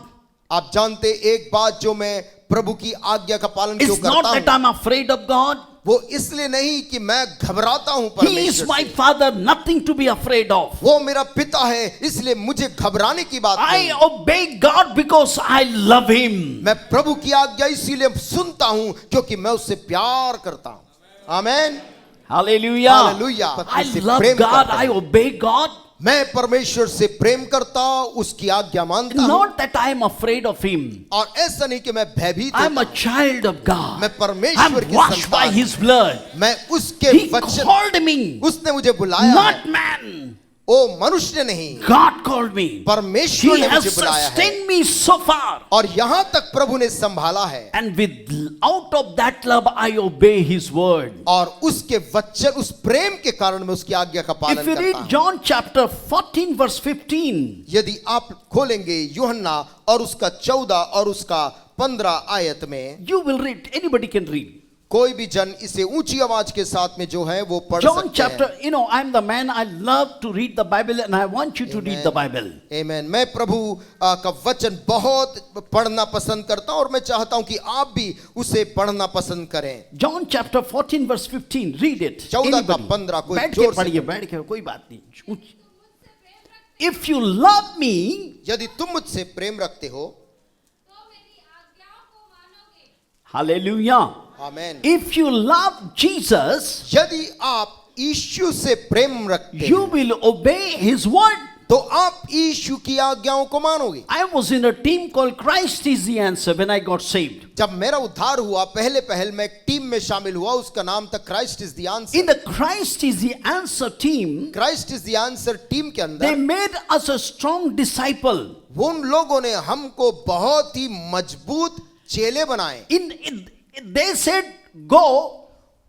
आप जानते एक बात जो मैं प्रभु की आज्ञा का पालन क्यों is not करता that हूं, I'm afraid of God. वो इसलिए नहीं कि मैं घबराता हूं He is परमेश्वर my से। father, nothing to be afraid of. वो मेरा पिता है, इसलिए मुझे घबराने की बात I नहीं। obey God because I love him. मैं प्रभु की आज्ञा इसीलिए सुनता हूं क्योंकि मैं उससे प्यार करता हूं। आमेन। Hallelujah. Hallelujah. I love God. I obey God. मैं परमेश्वर से प्रेम करता, उसकी आज्ञा मानता हूं, Not that I am afraid of him. और ऐसा नहीं कि मैं भयभीत I'm a होता हूं। child of God. मैं परमेश्वर I'm की washed by संतान his blood. मैं उसके He वचन, called me, उसने मुझे बुलाया है, not man. ओ मनुष्य नहीं, God called me. परमेश्वर He ने has मुझे बुलाया है sustained me so far. और यहाँ तक प्रभु ने संभाला है। And out of that love, I obey His word. और उसके वचन, उस प्रेम के कारण मैं उसकी आज्ञा का पालन If you करता read हूं। John chapter 14 verse 15, यदि आप खोलेंगे यूहन्ना और उसका 14 और उसका 15 आयत में, you will read, anybody can read. कोई भी जन इसे ऊंची आवाज के साथ में जो है वो पढ़ John सकते chapter, हैं। you know, I'm the man, I love to read the Bible and I want you to read the Bible. आमेन। मैं प्रभु का वचन बहुत पढ़ना पसंद करता हूं और मैं चाहता हूं कि आप भी उसे पढ़ना पसंद करें। John chapter 14 verse 15, read it. 14 का Anybody. 15 कोई बैठ जोर के से पढ़िए, बैठ के, कोई बात नहीं। If you love me, यदि तुम मुझसे प्रेम रखते हो, hallelujah. Amen. If you love Jesus, यदि आप यीशु से प्रेम रखते you हैं will obey His word. तो आप यीशु की आज्ञाओं को मानोगे। I was in a team called Christ is the Answer when I got saved. जब मेरा उद्धार हुआ, पहले मैं एक टीम में शामिल हुआ, उसका नाम था Christ is the answer. In the Christ is the Answer team, Christ is the answer team के they अंदर made us a strong disciple. उन लोगों ने हमको बहुत ही मजबूत चेले बनाए। They said, go.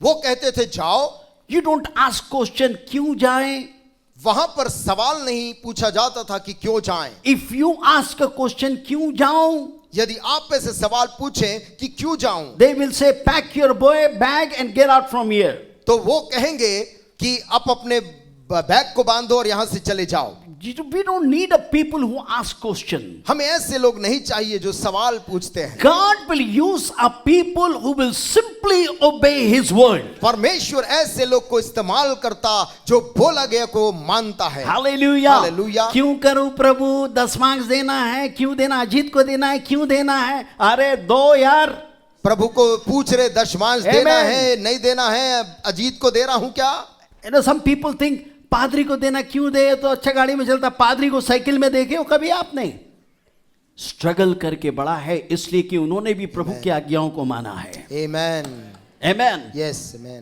वो कहते थे जाओ, You don't ask question, क्यों जाएं? वहां पर सवाल नहीं पूछा जाता था कि क्यों जाएं। If you ask a question, क्यों जाऊं? यदि आप में से सवाल पूछें कि क्यों जाऊं, They will say, pack your bag and get out from here. तो वो कहेंगे कि आप अपने बैग को बांधो और यहां से चले जाओ। We don't need a people who ask question. हमें ऐसे लोग नहीं चाहिए जो सवाल पूछते हैं। God will use a people who will simply obey His word. परमेश्वर ऐसे लोग को इस्तेमाल करता जो बोला गया को मानता है। Hallelujah. Hallelujah. क्यों करूं प्रभु, 10 मार्क्स देना है, क्यों देना, अजीत को देना है, क्यों देना है? अरे दो यार। प्रभु को पूछ रहे 10 मार्क्स देना है, नहीं देना है, अजीत को दे रहा हूं क्या? You know, some people think पादरी को देना क्यों दे, तो अच्छा गाड़ी में चलता, पादरी को साइकिल में देखे हो कभी आपने? स्ट्रगल करके बड़ा है, इसलिए कि उन्होंने भी प्रभु की आज्ञाओं को माना है। Amen. Amen. Yes, amen.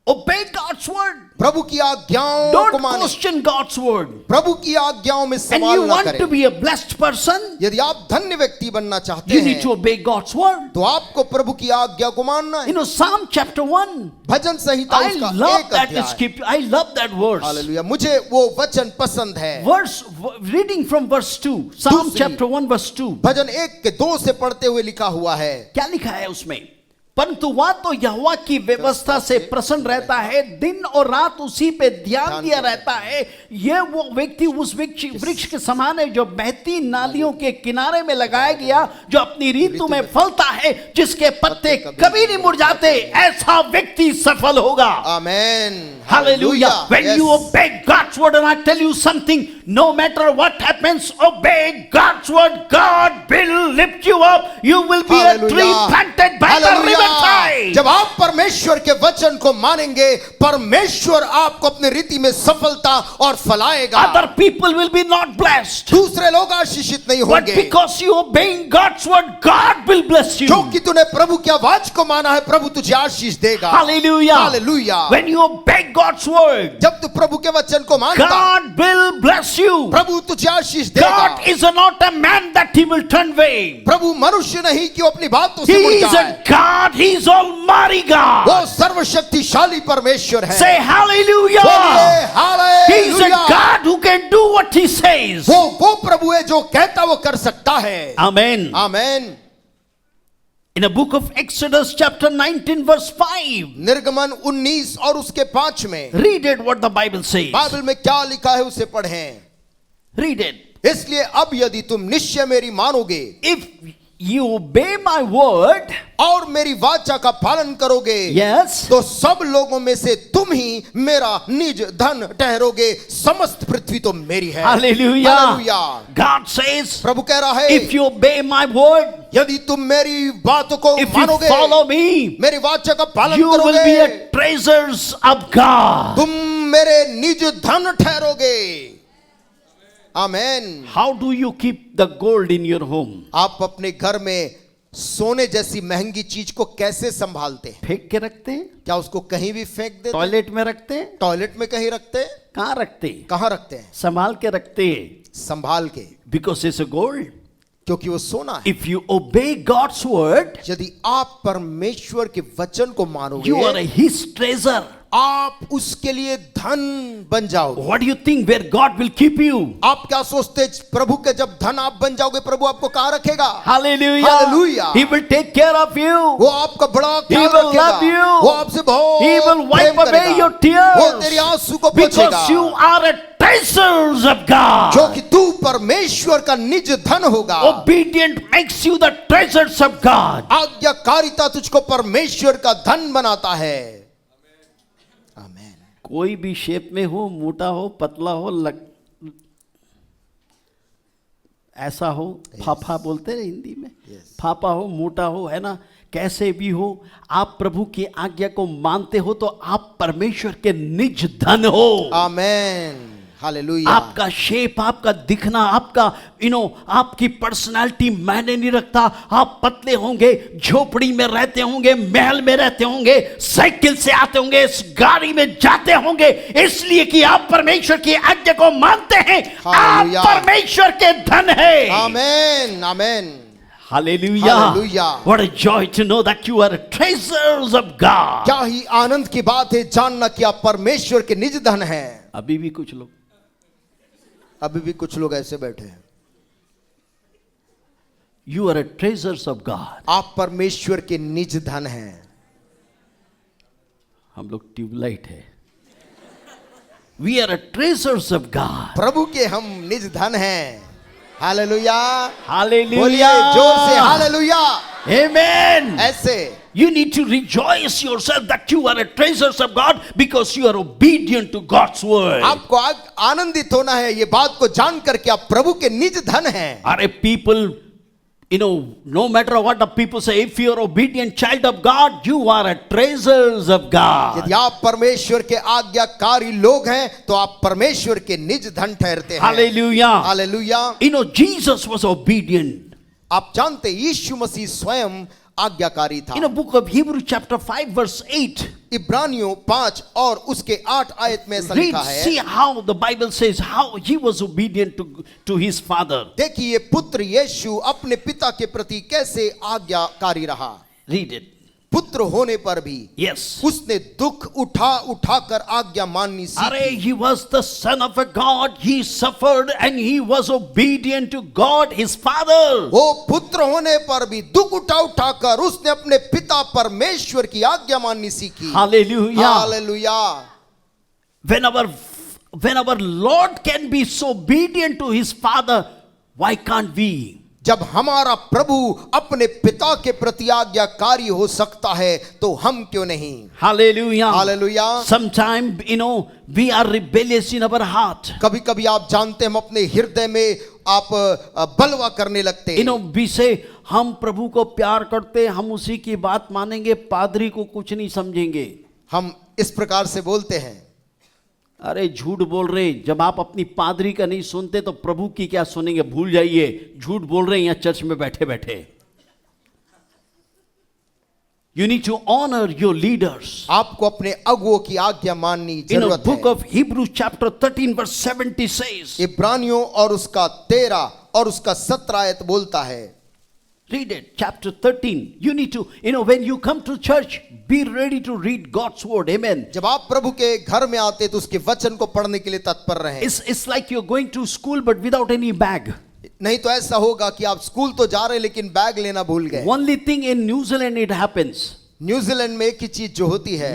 Obey God's word. प्रभु की आज्ञाओं को Don't माने। question God's word. प्रभु की आज्ञाओं में And सवाल you ना want to करें। be a blessed person, यदि आप धन्य व्यक्ति बनना चाहते you need to हैं obey God's word. तो आपको प्रभु की आज्ञा को मानना You है। know, Psalm chapter 1. Bhajan Samhita I उसका love एक that अध्याय। scripture. I love that verse. Hallelujah, मुझे वो वचन पसंद है। Reading from verse 2. Psalm दूसरी- chapter 1 verse 2. भजन 1 के 2 से पढ़ते हुए लिखा हुआ है। क्या लिखा है उसमें? परंतु वह तो यहोवा की व्यवस्था से प्रसन्न रहता है, दिन और रात उसी पे ध्यान दिया रहता है। यह वो व्यक्ति उस वृक्ष के समान है जो बहती नालियों के किनारे में लगाया गया, जो अपनी ऋतु में फलता है, जिसके पत्ते कभी नहीं मुरझाते। ऐसा व्यक्ति सफल होगा। आमेन। Hallelujah. When Yes. you obey God's word, and I tell you something, no matter what happens, obey God's word. God will lift you up. You will be a tree Hallelujah. planted by the Hallelujah. riverside. जब आप परमेश्वर के वचन को मानेंगे, परमेश्वर आपको अपने रीति में सफलता और फलाएगा। Other people will be not blessed. दूसरे लोग आशीषित नहीं But होंगे, because you obeying God's word, God will bless you. क्योंकि तूने प्रभु की आवाज को माना है, प्रभु तुझे आशीष देगा। Hallelujah. Hallelujah. When you obey God's word, जब तू प्रभु के वचन को मानता, God will bless you. प्रभु तुझे आशीष देगा। God is not a man that he will turn away. प्रभु मनुष्य नहीं कि वो अपनी बातों He से मुड़ is जाए। a God. He is Almighty वो God. सर्वशक्तिशाली परमेश्वर है। Say hallelujah. बोलिए, He is a hallelujah. God who can do what he says. वो प्रभु है जो कहता वो कर सकता है। Amen. Amen. In the book of Exodus chapter 19 verse 5. निर्गमन 19 और उसके 5 में Read it what the Bible says. Bible में क्या लिखा है उसे पढ़ें। Read it. इसलिए अब यदि तुम निश्चय मेरी मानोगे If you obey my word, और मेरी वाचा का पालन करोगे, yes, तो सब लोगों में से तुम ही मेरा निज धन ठहरोगे। समस्त पृथ्वी तो मेरी है। hallelujah. Hallelujah. God says, प्रभु कह रहा है, if you obey my word, यदि तुम मेरी बातों को if you मानोगे, follow me, मेरी वाचा का पालन you will करोगे, be a treasures of God. तुम मेरे निज धन ठहरोगे। आमेन। How do you keep the gold in your home? आप अपने घर में सोने जैसी महंगी चीज को कैसे संभालते हैं? फेंक के रखते हैं, क्या उसको कहीं भी फेंक देते हैं? टॉयलेट में रखते हैं, टॉयलेट में कहीं रखते हैं? कहाँ रखते? कहाँ रखते हैं? संभाल के रखते हैं. संभाल के, Because it's a gold. क्योंकि वो सोना है. If you obey God's word, यदि आप परमेश्वर के वचन को you are मानोगे, His treasure. आप उसके लिए धन बन जाओगे. What do you think where God will keep you? आप क्या सोचते हैं, प्रभु के जब धन आप बन जाओगे, प्रभु आपको कहाँ रखेगा? Hallelujah. Hallelujah. He will take care of you. वो आपका बड़ा He ख्याल will रखेगा. love you. वो आपसे बहुत He will wipe Prem away करेगा. your tears. वो तेरी आंसू को पोंछेगा. Because you are a treasures of God. जो कि तू परमेश्वर का निज धन होगा. Obedient makes you the treasures of God. आज्ञाकारिता तुझको परमेश्वर का धन बनाता है. आमीन. कोई भी शेप में हो, मोटा हो, पतला हो, ऐसा हो, फाफा बोलते हैं हिंदी में, फाफा हो, मोटा हो, है ना, कैसे भी हो, आप प्रभु की आज्ञा को मानते हो तो आप परमेश्वर के निज धन हो. आमीन. हालेलुया. आपका शेप, आपका दिखना, आपका आपकी पर्सनालिटी मायने नहीं रखता. आप पतले होंगे, झोपड़ी में रहते होंगे, महल में रहते होंगे, साइकिल से आते होंगे, इस गाड़ी में जाते होंगे, इसलिए कि आप परमेश्वर की आज्ञा को मानते हैं. आप हालेलुया. परमेश्वर के धन है. आमीन. आमीन. Hallelujah. Hallelujah. What a joy to know that you are treasures of God. क्या ही आनंद की बात है जानना कि आप परमेश्वर के निज धन हैं. अभी भी कुछ लोग, अभी भी कुछ लोग ऐसे बैठे हैं. you are a treasures of God. आप परमेश्वर के निज धन हैं. हम लोग ट्यूबलाइट है. We are a treasures of God. प्रभु के हम निज धन हैं. हालेलुया. Hallelujah. बोलिए जोर से हालेलुया. Amen. ऐसे You need to rejoice yourself that you are a treasures of God because you are obedient to God's word. आपको आनंदित होना है ये बात को जानकर कि आप प्रभु के निज धन हैं. Are people, no matter what the people say, if you are obedient child of God, you are a treasures of God. यदि आप परमेश्वर के आज्ञाकारी लोग हैं तो आप परमेश्वर के निज धन ठहरते हैं. Hallelujah. Hallelujah. Jesus was obedient. आप जानते यीशु मसीह स्वयं आज्ञाकारी था. In the book of Hebrews chapter 5 verse 8, इब्रानियों 5 और उसके 8 आयत में ऐसा read, लिखा है. see how the Bible says how he was obedient to his father. देखिए पुत्र यीशु अपने पिता के प्रति कैसे आज्ञाकारी रहा. Read it. पुत्र होने पर भी Yes. उसने दुख उठाकर आज्ञा माननी Are सीखी. he was the son of a God. He suffered and he was obedient to God his father. वो पुत्र होने पर भी दुख उठाकर उसने अपने पिता परमेश्वर की आज्ञा माननी सीखी. Hallelujah. Hallelujah. When our Lord can be so obedient to his father, why can't we? जब हमारा प्रभु अपने पिता के प्रति आज्ञाकारी हो सकता है तो हम क्यों नहीं. Hallelujah. Hallelujah. Sometimes, we are rebellious in our heart. कभी कभी आप जानते हैं हम अपने हृदय में आप बलवा करने लगते हैं. We say, हम प्रभु को प्यार करते, हम उसी की बात मानेंगे, पादरी को कुछ नहीं समझेंगे. हम इस प्रकार से बोलते हैं. अरे झूठ बोल रहे. जब आप अपनी पादरी का नहीं सुनते तो प्रभु की क्या सुनेंगे. भूल जाइए, झूठ बोल रहे हैं यहाँ चर्च में बैठे बैठे. You need to honor your leaders. आपको अपने अगुओं की आज्ञा माननी जरूरत book है. of Hebrews chapter 13 verse 70 says, इब्रानियों और उसका 13 और उसका 17 आयत बोलता है. read it, chapter 13. You need to, when you come to church, be ready to read God's word. Amen. जब आप प्रभु के घर में आते तो उसके वचन को पढ़ने के लिए तत्पर रहें. It's like you're going to school but without any bag. नहीं तो ऐसा होगा कि आप स्कूल तो जा रहे हैं लेकिन बैग लेना भूल गए. Only thing in New Zealand it happens. New Zealand में एक ही चीज जो होती है.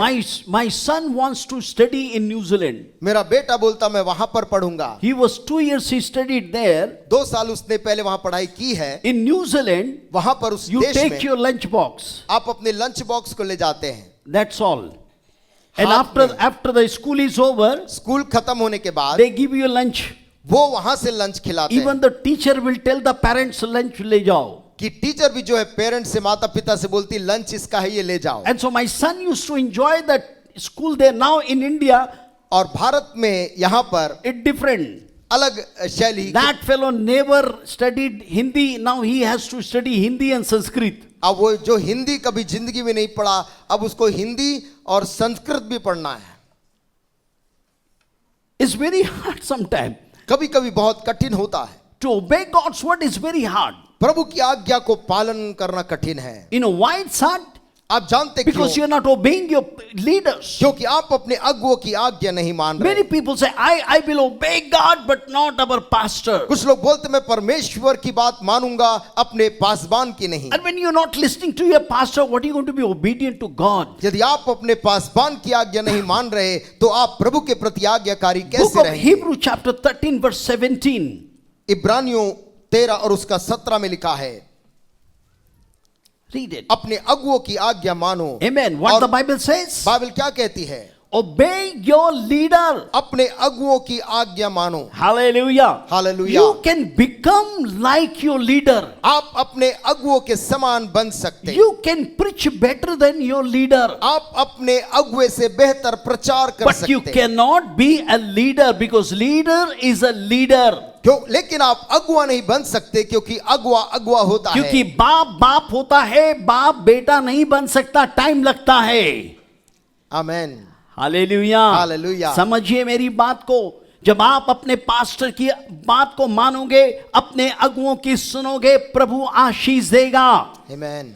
My son wants to study in New Zealand. मेरा बेटा बोलता मैं वहां पर पढ़ूंगा. He was 2 years he studied there. 2 साल उसने पहले वहां पढ़ाई की है. In New Zealand, वहां पर उस you देश take में your lunch box. आप अपने लंच बॉक्स को ले जाते हैं. That's all. And हाथ after the school is over, school खत्म होने के बाद they give you lunch. वो वहां से लंच खिलाते हैं. Even the teacher will tell the parents lunch ले जाओ. कि टीचर भी जो है पेरेंट्स से माता पिता से बोलती लंच इसका है ये ले जाओ. And so my son used to enjoy that school there. Now in India, और भारत में यहाँ पर it different. अलग शैली. That fellow never studied Hindi. Now he has to study Hindi and Sanskrit. अब वो जो हिंदी कभी जिंदगी में नहीं पढ़ा अब उसको हिंदी और संस्कृत भी पढ़ना है. is very hard sometimes. कभी कभी बहुत कठिन होता है, To obey God's word is very hard. प्रभु की आज्ञा को पालन करना कठिन है। You know why it's hard? आप जानते Because क्यों? you're not obeying your leaders. क्योंकि आप अपने अगुओं की आज्ञा नहीं मान Many रहे। people say, I will obey God, but not our pastor. कुछ लोग बोलते मैं परमेश्वर की बात मानूंगा, अपने पासबान की नहीं। And when you're not listening to your pastor, what are you going to be obedient to God? यदि आप अपने पासबान की आज्ञा नहीं मान रहे तो आप प्रभु के प्रति आज्ञाकारी Book कैसे of रहेंगे? Hebrew chapter 13 verse 17. इब्रानियों 13 और उसका 17 में लिखा है, Read it. अपने अगुओं की आज्ञा मानो। Amen. What और the Bible says? बाइबल क्या कहती है? Obey your leader. अपने अगुओं की आज्ञा मानो। Hallelujah. Hallelujah. You can become like your leader. आप अपने अगुओं के समान बन सकते हैं। You can preach better than your leader. आप अपने अगुए से बेहतर प्रचार कर But you सकते हैं। cannot be a leader because leader is a leader. क्यों? लेकिन आप अगुआ नहीं बन सकते क्योंकि अगुआ अगुआ होता है। क्योंकि बाप बाप होता है, बाप बेटा नहीं बन सकता, टाइम लगता है। आमेन। हालेलुया। हालेलुया। समझिए मेरी बात को, जब आप अपने पास्टर की बात को मानोगे, अपने अगुओं की सुनोगे, प्रभु आशीष देगा। आमेन।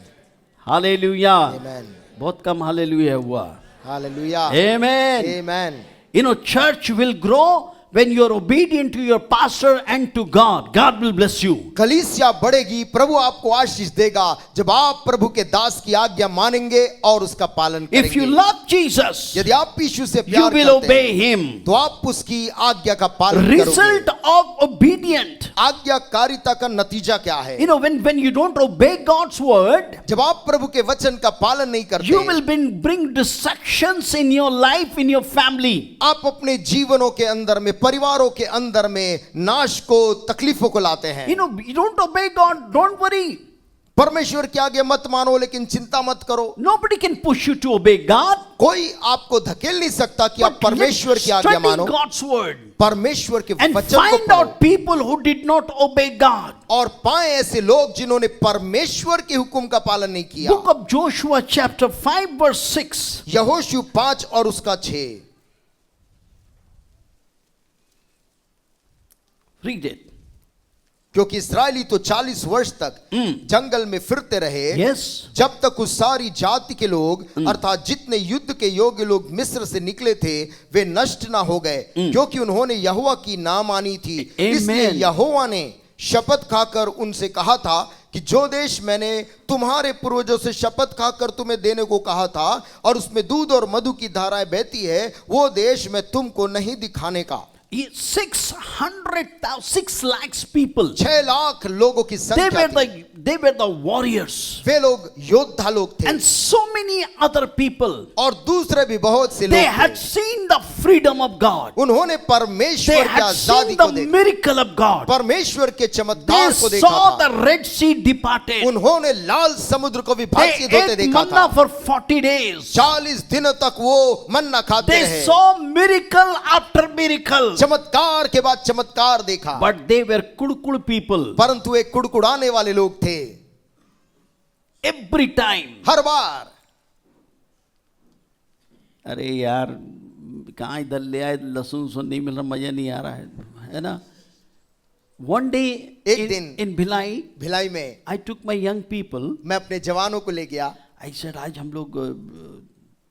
हालेलुया। आमेन। बहुत कम हालेलुया हुआ। Hallelujah. Amen. Amen. You know, church will grow when you are obedient to your pastor and to God. God will bless you. कलीसिया बढ़ेगी, प्रभु आपको आशीष देगा जब आप प्रभु के दास की आज्ञा मानेंगे और उसका पालन If you करेंगे। love Jesus, यदि आप यीशु से you प्यार will करते obey हैं him. तो आप उसकी आज्ञा का पालन Result करोगे। of obedient. आज्ञाकारिता का नतीजा क्या है? You know, when you don't obey God's word, जब आप प्रभु के वचन का पालन नहीं करते, you will bring distractions in your life, in your family. आप अपने जीवनों के अंदर में, परिवारों के अंदर में नाश को, तकलीफों को लाते हैं। You know, you don't obey God, don't worry. परमेश्वर की आज्ञा मत मानो, लेकिन चिंता मत करो। Nobody can push you to obey God. कोई आपको धकेल नहीं सकता कि आप But परमेश्वर let's की आज्ञा study मानो। God's word परमेश्वर के and वचन को find पढ़ो out people who did not obey God. और पाए ऐसे लोग जिन्होंने परमेश्वर के हुक्म का पालन नहीं किया। Book of Joshua chapter 5 verse 6. यहोशू 5 और उसका 6। Read it. क्योंकि इस्राएली तो 40 वर्ष तक जंगल में फिरते रहे, Yes. जब तक उस सारी जाति के लोग अर्थात जितने युद्ध के योग्य लोग मिस्र से निकले थे वे नष्ट ना हो गए, क्योंकि उन्होंने यहोवा की ना मानी थी। इसलिए यहोवा ने शपथ खाकर उनसे कहा था कि जो देश मैंने तुम्हारे पूर्वजों से शपथ खाकर तुम्हें देने को कहा था और उसमें दूध और मधु की धाराएं बहती है, वो देश मैं तुमको नहीं दिखाने का। 6 lakhs people. 6 लाख लोगों की संख्या थी। They were the warriors. वे लोग योद्धा लोग थे And so many other people. और दूसरे भी बहुत से They लोग had थे। seen the freedom of God. उन्होंने They परमेश्वर की had आजादी seen को the देखा, miracle of God. परमेश्वर के They चमत्कार को देखा saw था। the Red Sea departed. उन्होंने लाल समुद्र को They विभाजित होते ate देखा manna था। for 40 days. 40 दिनों तक वो मन्ना खाते They रहे, saw miracle after miracle. चमत्कार के बाद चमत्कार देखा, But they were कुड़कुड़ people. परंतु एक कुड़कुड़ाने वाले लोग थे। Every time. हर बार अरे यार कहाँ इधर ले आए, लहसुन नहीं मिल रहा, मजा नहीं आ रहा है ना। One day एक दिन in Bhilai, भिलाई में I took my young people. मैं अपने जवानों को ले गया। I said आज हम लोग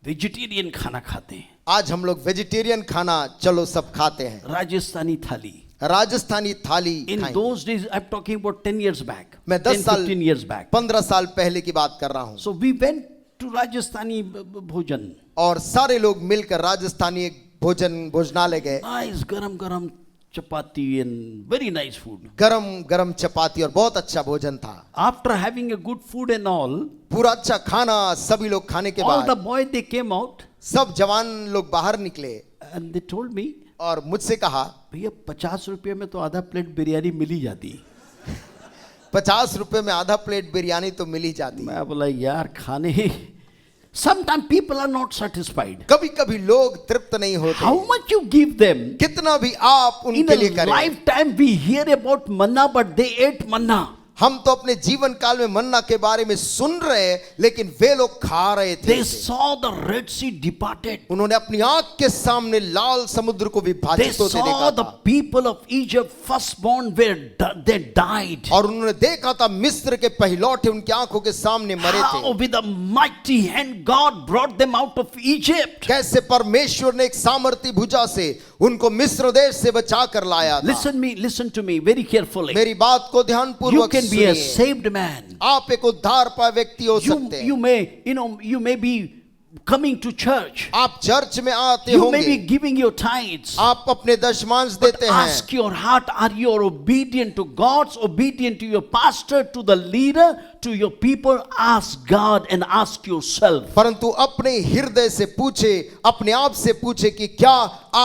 वेजिटेरियन खाना खाते हैं, आज हम लोग वेजिटेरियन खाना चलो सब खाते हैं, राजस्थानी थाली। राजस्थानी थाली In खाएंगे। those days, I'm talking about 10 years back. मैं 10 साल 15 years back. 15 साल पहले की बात कर रहा हूं। So we went to Rajasthani भोजन. और सारे लोग मिलकर राजस्थानी एक भोजनालय गए। Nice गरम chapati and very nice food. गरम गरम चपाती और बहुत अच्छा भोजन था। After having a good food and all पूरा अच्छा खाना सभी लोग खाने के the बाद boys they came out सब जवान लोग बाहर निकले and they told me, और मुझसे कहा भैया 50 रुपये में तो आधा प्लेट बिरयानी मिल ही जाती। 50 रुपए में आधा प्लेट बिरयानी तो मिल ही जाती। मैं बोला यार खाने sometimes people are not satisfied. कभी कभी लोग तृप्त नहीं होते। How much you give them? कितना भी आप In उनके लिए a करें। lifetime we hear about manna but they ate manna. हम तो अपने जीवन काल में मन्ना के बारे में सुन रहे, लेकिन वे लोग खा रहे थे They उसे। saw the Red Sea departed. उन्होंने अपनी आंख के सामने लाल समुद्र को They विभाजित होते देखा saw the था, people of Egypt firstborn they died. और उन्होंने देखा था मिस्र के पहिलौठे उनकी आंखों के सामने मरे How थे। with a mighty hand God brought them out of Egypt. कैसे परमेश्वर ने एक सामर्थी भुजा से उनको मिस्र देश से बचा कर लाया था। Listen to me very carefully. मेरी बात को ध्यान You पूर्वक can be a सुनिए। saved man. आप एक उद्धार पाए व्यक्ति हो सकते You हैं। you may be coming to church. आप चर्च में आते You may be होंगे, giving your tithes. आप अपने दशमांश देते हैं, Ask your heart, are you obedient to God's, obedient to your pastor, to the leader, to your people? Ask God and ask yourself. परंतु अपने हृदय से पूछे, अपने आप से पूछे कि क्या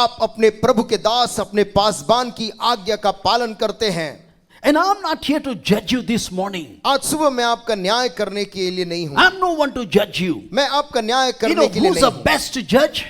आप अपने प्रभु के दास, अपने पासबान की आज्ञा का पालन करते हैं। And I'm not here to judge you this morning. आज सुबह मैं आपका न्याय करने के लिए नहीं हूं, I'm no one to judge you. मैं आपका न्याय You करने know के लिए who's नहीं the हूं। best judge?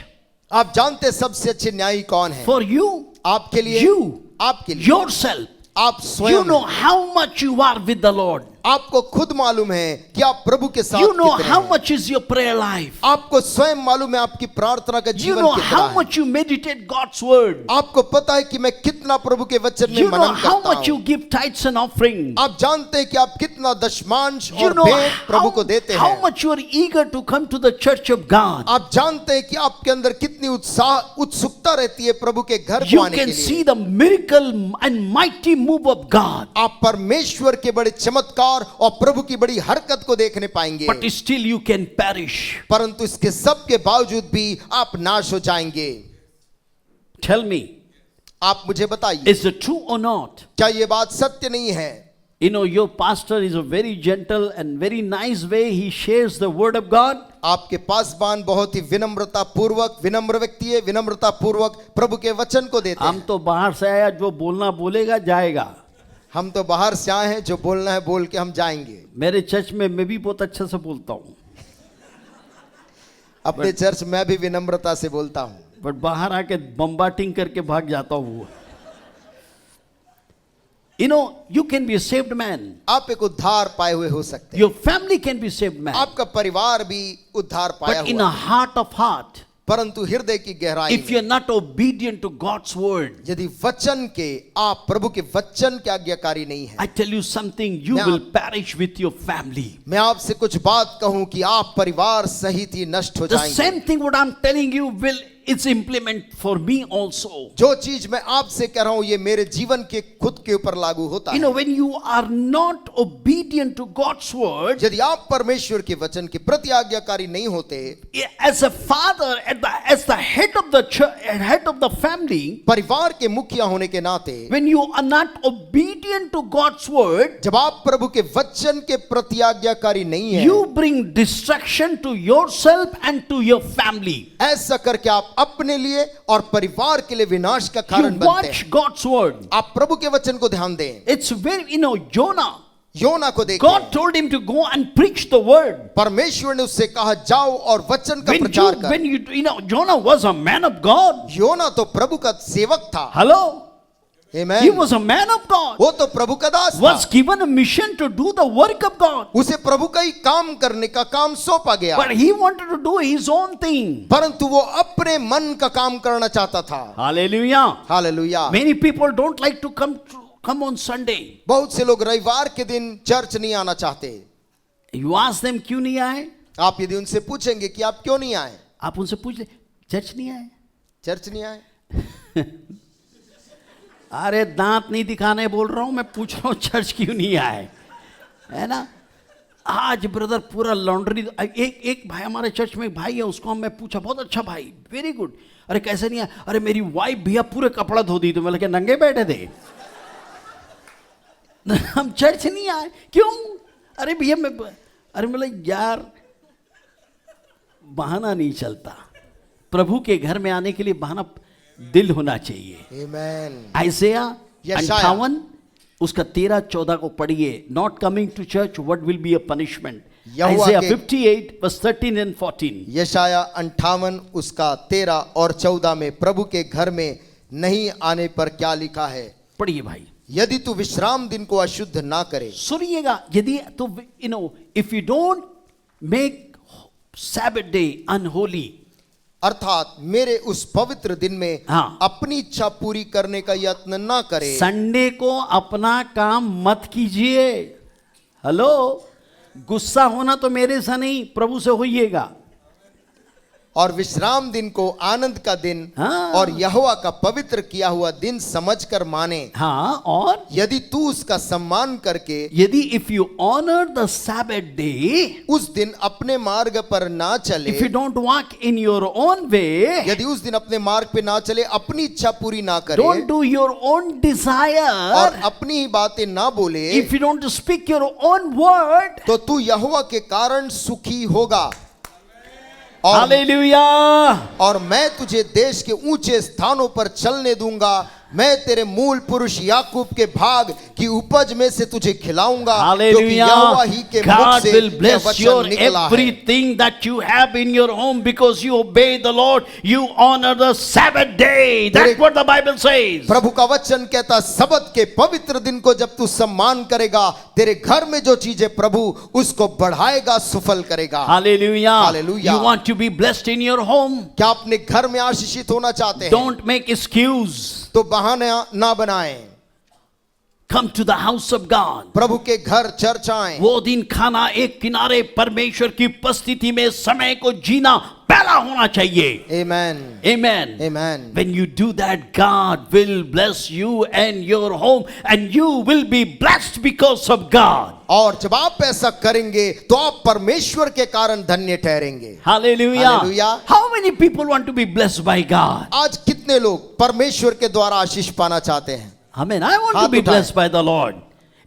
आप जानते हैं सबसे अच्छे न्यायी कौन है? For you, आपके लिए, you, आपके लिए, yourself. आप You स्वयं know how much you are with the Lord. आपको खुद मालूम है कि आप प्रभु के साथ You know कितने how हैं। much is your prayer life. आपको स्वयं मालूम है आपकी प्रार्थना का You जीवन know कितना how है। much you meditate God's word. आपको पता है कि मैं कितना प्रभु के वचन में You know मनन how करता much you हूं। give tithes and offering. आप जानते हैं कि आप कितना दशमांश You और know भेंट प्रभु को देते how हैं। much you are eager to come to the church of God. आप जानते हैं कि आपके अंदर कितनी उत्सुकता रहती है प्रभु के घर को You आने के can see लिए। the miracle and mighty move of God. आप परमेश्वर के बड़े चमत्कार और प्रभु की बड़ी हरकत को देखने पाएंगे, But still you can perish. परंतु इसके सब के बावजूद भी आप नाश हो जाएंगे। Tell me, आप मुझे बताइए, is it true or not? क्या ये बात सत्य नहीं है? You know, your pastor is a very gentle and very nice way he shares the word of God. आपके पासबान बहुत ही विनम्रता पूर्वक, विनम्र व्यक्ति है, विनम्रता पूर्वक प्रभु के वचन को देते हम हैं। तो बाहर से आया, जो बोलना बोलेगा जाएगा। हम तो बाहर से आए हैं, जो बोलना है बोल के हम जाएंगे। मेरे चर्च में मैं भी बहुत अच्छा से बोलता हूँ, अपने चर्च में भी विनम्रता से बोलता हूँ, बट बाहर आके बम्बाटिंग करके भाग जाता हूँ। You know, you can be a saved man. आप एक उद्धार पाए हुए हो सकते हैं, Your family can be saved man. आपका परिवार भी उद्धार पाया But in हुआ a है। heart of heart, परंतु हृदय की गहराई if में, you're not obedient to God's word, यदि वचन के, आप प्रभु के वचन के आज्ञाकारी नहीं है, I tell you something, you मैं will perish with your family. मैं आपसे कुछ बात कहूं कि आप परिवार सहित ही नष्ट हो The जाएंगे। same thing what I'm telling you will it's implement for me also. जो चीज मैं आपसे कह रहा हूं ये मेरे जीवन के खुद के ऊपर लागू होता You है। know, when you are not obedient to God's word, यदि आप परमेश्वर के वचन के प्रति आज्ञाकारी नहीं होते, as a father, as the head of the church, head of the family, परिवार के मुखिया होने के नाते, when you are not obedient to God's word, जब आप प्रभु के वचन के प्रति आज्ञाकारी नहीं है, you bring destruction to yourself and to your family. ऐसा करके आप अपने लिए और परिवार के लिए विनाश का You कारण बनते watch हैं। God's word. आप प्रभु के वचन को ध्यान दें। It's very, you know, Jonah, योना को देखें, God told him to go and preach the word. परमेश्वर ने उससे कहा जाओ और वचन का प्रचार कर। When you know, Jonah was a man of God. योना तो प्रभु का सेवक था। Hello? Amen। He was a man of God. वो तो प्रभु का दास Was था। given a mission to do the work of God. उसे प्रभु का ही काम करने का काम सौंपा गया, But he wanted to do his own thing. परंतु वो अपने मन का काम करना चाहता था। Hallelujah. Hallelujah. Many people don't like to come on Sunday. बहुत से लोग रविवार के दिन चर्च नहीं आना चाहते। You ask them क्यों नहीं आए? आप यदि उनसे पूछेंगे कि आप क्यों नहीं आए, आप उनसे पूछ ले, चर्च नहीं आए? चर्च नहीं आए, अरे दांत नहीं दिखाने बोल रहा हूं, मैं पूछ रहा हूं चर्च क्यों नहीं आए, है ना? आज ब्रदर पूरा लॉन्ड्री, एक भाई हमारे चर्च में एक भाई है, उसको मैं पूछा, बहुत अच्छा भाई, वेरी गुड, अरे कैसे नहीं आया? अरे मेरी वाइफ भैया पूरे कपड़ा धो दी, तो मैं लगे नंगे बैठे थे। हम चर्च नहीं आए, क्यों? अरे भैया अरे बोला यार बहाना नहीं चलता, प्रभु के घर में आने के लिए बहाना दिल होना चाहिए। आमेन। आइज़ाया यशाया 58 उसका 13-14 को पढ़िए। Not coming to church what will be a punishment. यहोवा आइज़ाया के- 58 verse 13 and 14। यशाया 58 उसका 13 और 14 में प्रभु के घर में नहीं आने पर क्या लिखा है? पढ़िए भाई। यदि तू विश्राम दिन को अशुद्ध ना करे। सुनिएगा, यदि तो if you don't make Sabbath day unholy, अर्थात मेरे उस पवित्र दिन में हाँ। अपनी इच्छा पूरी करने का यत्न ना करे। संडे को अपना काम मत कीजिए। हेलो, गुस्सा होना तो मेरे से नहीं, प्रभु से होइएगा। और विश्राम दिन को आनंद का दिन हाँ। और यहोवा का पवित्र किया हुआ दिन समझकर माने। हाँ, और यदि तू उसका सम्मान करके यदि if you honour the Sabbath day, उस दिन अपने मार्ग पर ना चले, if you don't walk in your own way, यदि उस दिन अपने मार्ग पे ना चले, अपनी इच्छा पूरी ना करे, डोंट डू योर ओन और डिजायर, अपनी ही बातें ना बोले, if you don't speak your own word, तो तू यहोवा के कारण सुखी होगा। और हालेलुया। और मैं तुझे देश के ऊंचे स्थानों पर चलने दूंगा। मैं तेरे मूल पुरुष याकूब के भाग की उपज में से तुझे खिलाऊंगा, क्योंकि यहोवा ही के मुख God से will यह bless वचन your निकला है। everything that you have in your home because you obey the Lord. You honor the Sabbath day. That's what the Bible says. प्रभु का वचन कहता, सबत के पवित्र दिन को जब तू सम्मान करेगा, तेरे घर में जो चीजें प्रभु उसको बढ़ाएगा, सफल करेगा। Hallelujah. Hallelujah. You want to be blessed in your home? क्या अपने घर में आशीषित होना चाहते हैं? Don't make excuse. तो बहाने ना बनाएं। Come to the house of God. प्रभु के घर चर्च आएं। वो दिन खाना एक किनारे परमेश्वर की उपस्थिति में समय को जीना पहला होना चाहिए। Amen. Amen. Amen. When you do that, God will bless you and your home, and you will be blessed because of God. और जब आप ऐसा करेंगे तो आप परमेश्वर के कारण धन्य ठहरेंगे। Hallelujah. Hallelujah. How many people want to be blessed by God? आज कितने लोग परमेश्वर के द्वारा आशीष पाना चाहते हैं? Amen. I want to हाथ be उठाएं। blessed by the Lord.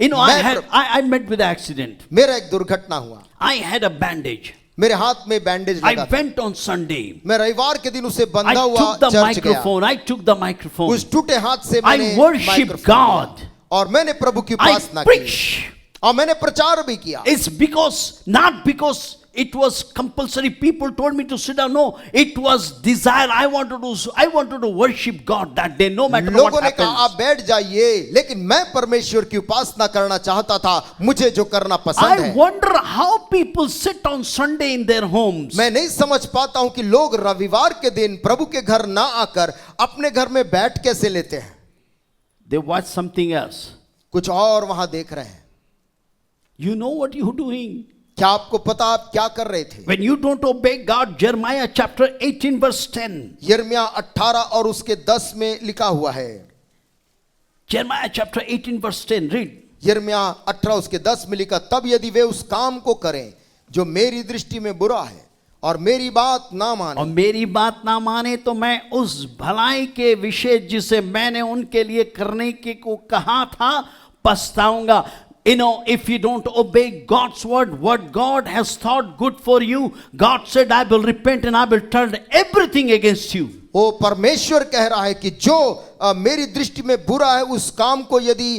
You know, I met with an accident. मेरा एक दुर्घटना हुआ, I had a bandage. मेरे हाथ में बैंडेज I लगा था। went on Sunday. मैं रविवार के दिन उसे I बंधा हुआ took the चर्च गया। microphone. I took the microphone. उस टूटे हाथ से I मैंने worship माइक्रोफोन God. लिया और मैंने प्रभु की I उपासना की preach. और मैंने प्रचार भी किया। It's not because it was compulsory. People told me to sit down. No, it was desire. I wanted to worship God that day, no matter what लोगों ने कहा आप happens. बैठ जाइए, लेकिन मैं परमेश्वर की उपासना करना चाहता था। मुझे जो करना पसंद I है। wonder how people sit on Sunday in their homes. मैं नहीं समझ पाता हूं कि लोग रविवार के दिन प्रभु के घर ना आकर अपने घर में बैठ कैसे लेते हैं। They watch something else. कुछ और वहां देख रहे हैं। You know what you're doing. क्या आपको पता आप क्या कर रहे थे? When you don't obey God, Jeremiah chapter 18 verse 10. यिर्मयाह 18 और उसके 10 में लिखा हुआ है। Jeremiah chapter 18 verse 10. Read. यिर्मयाह 18 उसके 10 में लिखा, तब यदि वे उस काम को करें जो मेरी दृष्टि में बुरा है और मेरी बात ना और माने, मेरी बात ना माने तो मैं उस भलाई के विषय जिसे मैंने उनके लिए करने के को कहा था पछताऊंगा। You know, if you don't obey God's word, what God has thought good for you, God said, I will repent and I will turn everything against you. वो परमेश्वर कह रहा है कि जो मेरी दृष्टि में बुरा है उस काम को यदि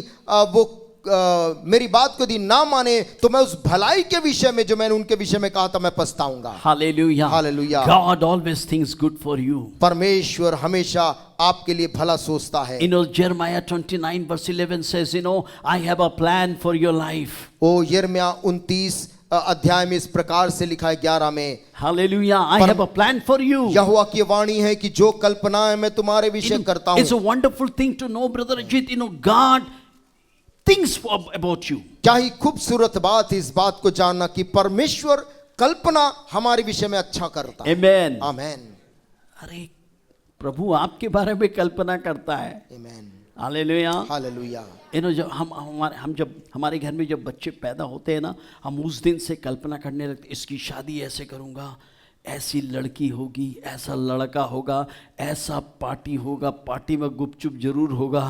वो मेरी बात को यदि ना माने तो मैं उस भलाई के विषय में जो मैंने उनके विषय में कहा था मैं पछताऊंगा। Hallelujah. Hallelujah. God always thinks good for you. परमेश्वर हमेशा आपके लिए भला सोचता है। You know, Jeremiah 29 verse 11 says, you know, I have a plan for your life. वो यिर्मयाह 29 अध्याय में इस प्रकार से लिखा है 11 में, Hallelujah. I have a plan for you. यहोवा की वाणी है कि जो कल्पनाएं मैं तुम्हारे विषय करता It's a हूँ। wonderful thing to know, Brother Ajit, you know, God thinks about you. क्या ही खूबसूरत बात है इस बात को जानना कि परमेश्वर कल्पना हमारे विषय में अच्छा करता है। Amen. आमेन। अरे प्रभु आपके बारे में कल्पना करता है। आमेन। हालेलुया। हालेलुया। You know, जब हम जब हमारे घर में जब बच्चे पैदा होते हैं ना, हम उस दिन से कल्पना करने लगते, इसकी शादी ऐसे करूँगा, ऐसी लड़की होगी, ऐसा लड़का होगा, ऐसा पार्टी होगा, पार्टी में गुपचुप जरूर होगा,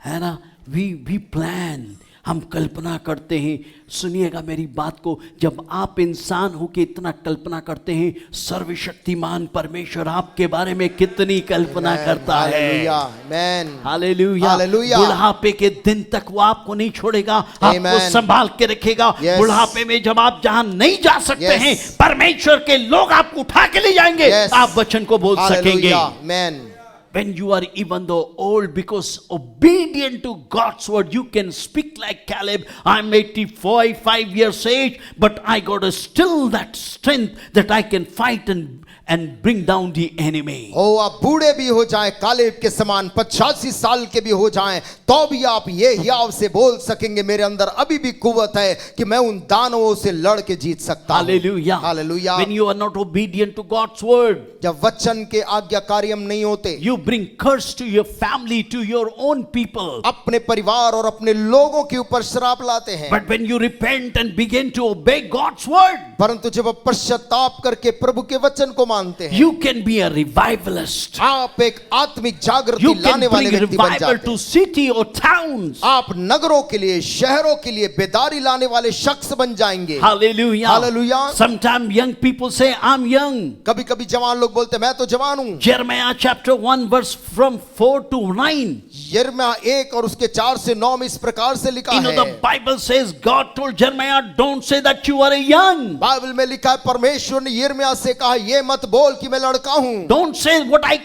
है ना। वी प्लान, हम कल्पना करते हैं। सुनिएगा मेरी बात को, जब आप इंसान हो के इतना कल्पना करते हैं, सर्वशक्तिमान परमेश्वर आपके बारे में कितनी कल्पना करता है। हालेलुया। आमेन। हालेलुया। हालेलुया। बुढ़ापे के दिन तक वो आपको नहीं छोड़ेगा, आपको Amen. संभाल के रखेगा। Yes. बुढ़ापे में जब आप जहां नहीं जा सकते Yes. हैं, परमेश्वर के लोग आपको उठा के ले जाएंगे, Yes. आप वचन को बोल सकेंगे। Hallelujah. Amen. when you are even though old, because obedient to God's word, you can speak like Caleb. I'm 85 years age, but I got still that strength that I can fight and bring down the enemy. हो आप बूढ़े भी हो जाएं, Caleb के समान 85 साल के भी हो जाएं, तो भी आप ये हियाव से बोल सकेंगे, मेरे अंदर अभी भी कुव्वत है कि मैं उन दानवों से लड़ के जीत सकता हूं. Hallelujah. Hallelujah. When you are not obedient to God's word, जब वचन के आज्ञाकारी हम नहीं होते, you bring curse to your family, to your own people. अपने परिवार और अपने लोगों के ऊपर श्राप लाते हैं. But when you repent and begin to obey God's word, परंतु जब आप पश्चाताप करके प्रभु के वचन को मानते हैं, you can be a revivalist. आप एक आत्मिक जागृति You can लाने वाले bring व्यक्ति बन revival जाते to हैं. city or towns. आप नगरों के लिए, शहरों के लिए बेदारी लाने वाले शख्स बन जाएंगे. Hallelujah. Hallelujah. Sometimes young people say, I'm young. कभी कभी जवान लोग बोलते हैं, मैं तो जवान हूं. Jeremiah chapter 1 verse from 4 to 9. यिर्मयाह 1 और उसके 4 से 9 में इस प्रकार से लिखा You know, है. the Bible says, God told Jeremiah, don't say that you are a young. Bible में लिखा है, परमेश्वर ने यिर्मयाह से कहा, ये मत बोल कि मैं लड़का हूं. Don't say what I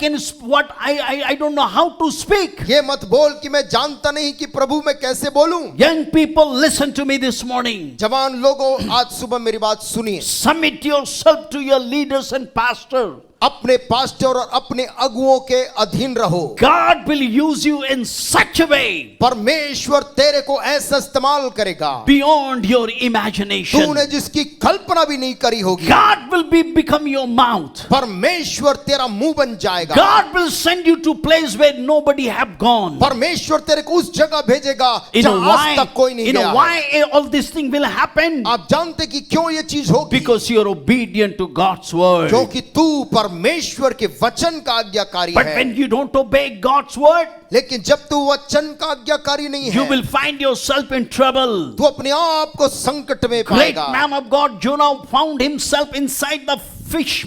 don't know how to speak. ये मत बोल कि मैं जानता नहीं कि प्रभु मैं कैसे बोलूं. Young people, listen to me this morning. जवान लोगों, आज सुबह मेरी बात सुनिए. Submit yourself to your leaders and pastor. अपने पास्टर और अपने अगुओं के अधीन रहो. God will use you in such a way परमेश्वर तेरे को ऐसा इस्तेमाल करेगा beyond your imagination. तूने जिसकी कल्पना भी नहीं करी होगी. God will become your mouth. परमेश्वर तेरा मुंह बन जाएगा. God will send you to place where nobody have gone. परमेश्वर तेरे को उस जगह भेजेगा You know जहां आज तक कोई why? नहीं You गया know है. why all this thing will happen? आप जानते कि क्यों ये चीज होगी? Because you are obedient to God's word. क्योंकि तू परमेश्वर के वचन का आज्ञाकारी But है. when you don't obey God's word, लेकिन जब तू वचन का आज्ञाकारी नहीं you है, will find yourself in trouble. तू अपने आप को संकट में Great पाएगा. man of God Jonah found himself inside the fish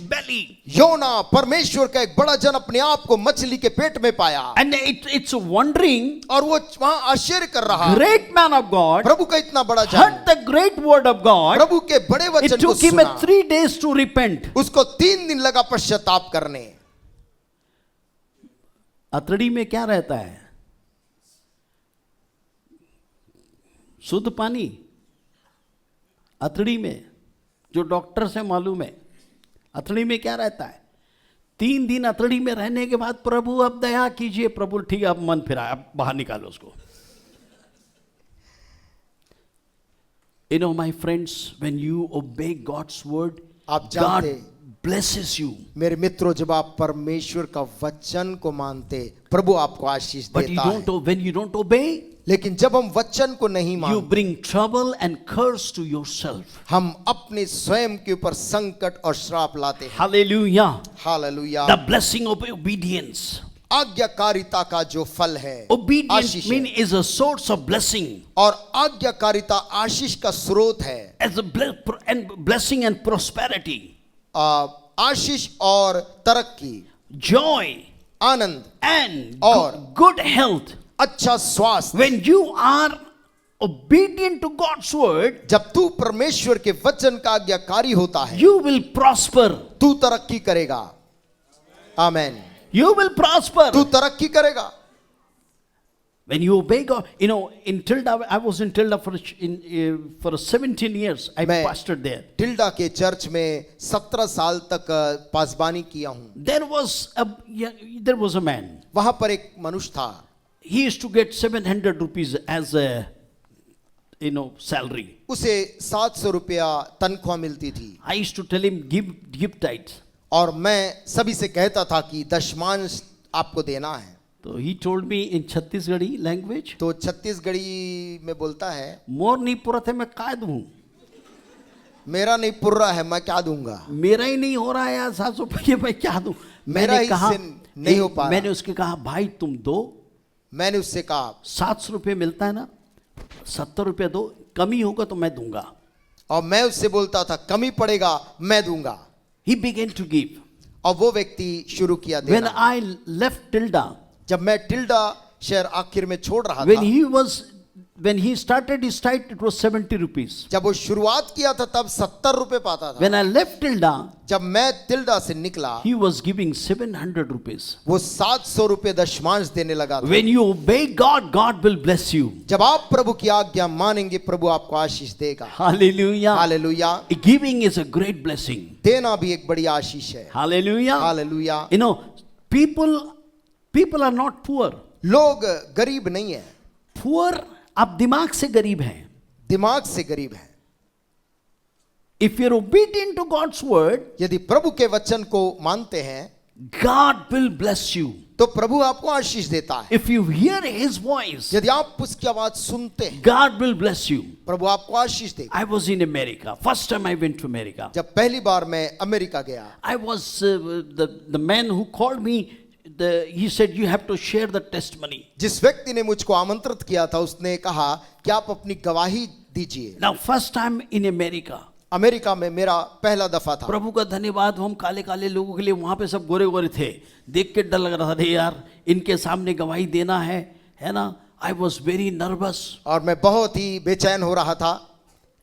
belly. योना, परमेश्वर का एक बड़ा जन, अपने आप को मछली के पेट में पाया. And it's wondering, और वो वहां आश्चर्य कर रहा. great man of God प्रभु का इतना बड़ा जन, heard the great word of God. प्रभु के बड़े It वचन को took him सुना. 3 days to repent. उसको 3 दिन लगा पश्चाताप करने. अतड़ी में क्या रहता है? शुद्ध पानी. अतड़ी में, जो डॉक्टर से मालूम है, अतड़ी में क्या रहता है? 3 दिन अतड़ी में रहने के बाद, प्रभु अब दया कीजिए. प्रभु ठीक है, अब मन फिरा, अब बाहर निकालो उसको. You know, my friends, when you obey God's word, आप God जानते, blesses you. मेरे मित्रों, जब आप परमेश्वर का वचन को मानते, प्रभु आपको आशीष But you देता है. don't, when you don't obey, लेकिन जब हम वचन को नहीं you मानते, bring trouble and curse to yourself. हम अपने स्वयं के ऊपर संकट और श्राप लाते हैं. Hallelujah. Hallelujah. The blessing of obedience. आज्ञाकारिता का जो फल है, Obedience आशीष mean है. is a source of blessing. और आज्ञाकारिता आशीष का स्रोत है. As a blessing and prosperity. आशीष और तरक्की, Joy आनंद and और good health. अच्छा स्वास्थ्य. When you are obedient to God's word, जब तू परमेश्वर के वचन का आज्ञाकारी होता है, you will prosper. तू तरक्की करेगा. आमेन. You will prosper. तू तरक्की करेगा. When you obey God, you know, in Tilda, I was in Tilda for 17 years. I मैं pastored there. टिल्डा के चर्च में 17 साल तक पासबानी किया हूं. There was a man. वहां पर एक मनुष्य था. He used to get 700 rupees as a, salary. उसे 700 रुपया तनख्वाह मिलती थी. I used to tell him, give tithe. और मैं सभी से कहता था कि दशमांश आपको देना है. So he told me in Chhattisgarhi language, तो छत्तीसगढ़ी में बोलता है, मोर नहीं पूरा थे मैं क्या दूं? मेरा नहीं पुर रहा है, मैं क्या दूंगा? मेरा ही नहीं हो रहा है यार, 700 रुपये मैं क्या दूं? मेरा मैंने ही कहा, से नहीं हो पा रहा. मैंने उसके कहा, भाई तुम दो. मैंने उससे कहा, 700 रुपये मिलता है ना, 70 रुपये दो, कमी होगा तो मैं दूंगा. और मैं उससे बोलता था, कमी पड़ेगा मैं दूंगा. He began to give. और वो व्यक्ति शुरू किया When देना. I left Tilda, जब मैं टिल्डा शहर आखिर में छोड़ रहा when था, he was when he started his site, it was 70 rupees. जब वो शुरुआत किया था तब 70 रुपए पाता था। When I left Tilda, जब मैं तिल्दा से निकला he was giving 700 rupees. वो 700 रुपए दशमांश देने लगा था। When you obey God, God will bless you. जब आप प्रभु की आज्ञा मानेंगे प्रभु आपको आशीष देगा। Hallelujah. Hallelujah. Giving is a great blessing. देना भी एक बड़ी आशीष है। Hallelujah. Hallelujah. You know, people are not poor. लोग गरीब नहीं है, Poor, आप दिमाग से गरीब हैं. दिमाग से गरीब है। If you're obedient to God's word, यदि प्रभु के वचन को मानते हैं God will bless you. तो प्रभु आपको आशीष देता है। If you hear His voice, यदि आप उसकी आवाज सुनते हैं God will bless you. प्रभु आपको आशीष देगा। I was in America. First time I went to America. जब पहली बार मैं अमेरिका गया, I was the man who called me. He said you have to share the testimony. जिस व्यक्ति ने मुझको आमंत्रित किया था उसने कहा कि आप अपनी गवाही दीजिए। Now first time in America. America में मेरा पहला दफा था। प्रभु का धन्यवाद, हम काले काले लोगों के लिए, वहां पे सब गोरे गोरे थे, देख के डर लग रहा था, यार इनके सामने गवाही देना है ना। I was very nervous. और मैं बहुत ही बेचैन हो रहा था।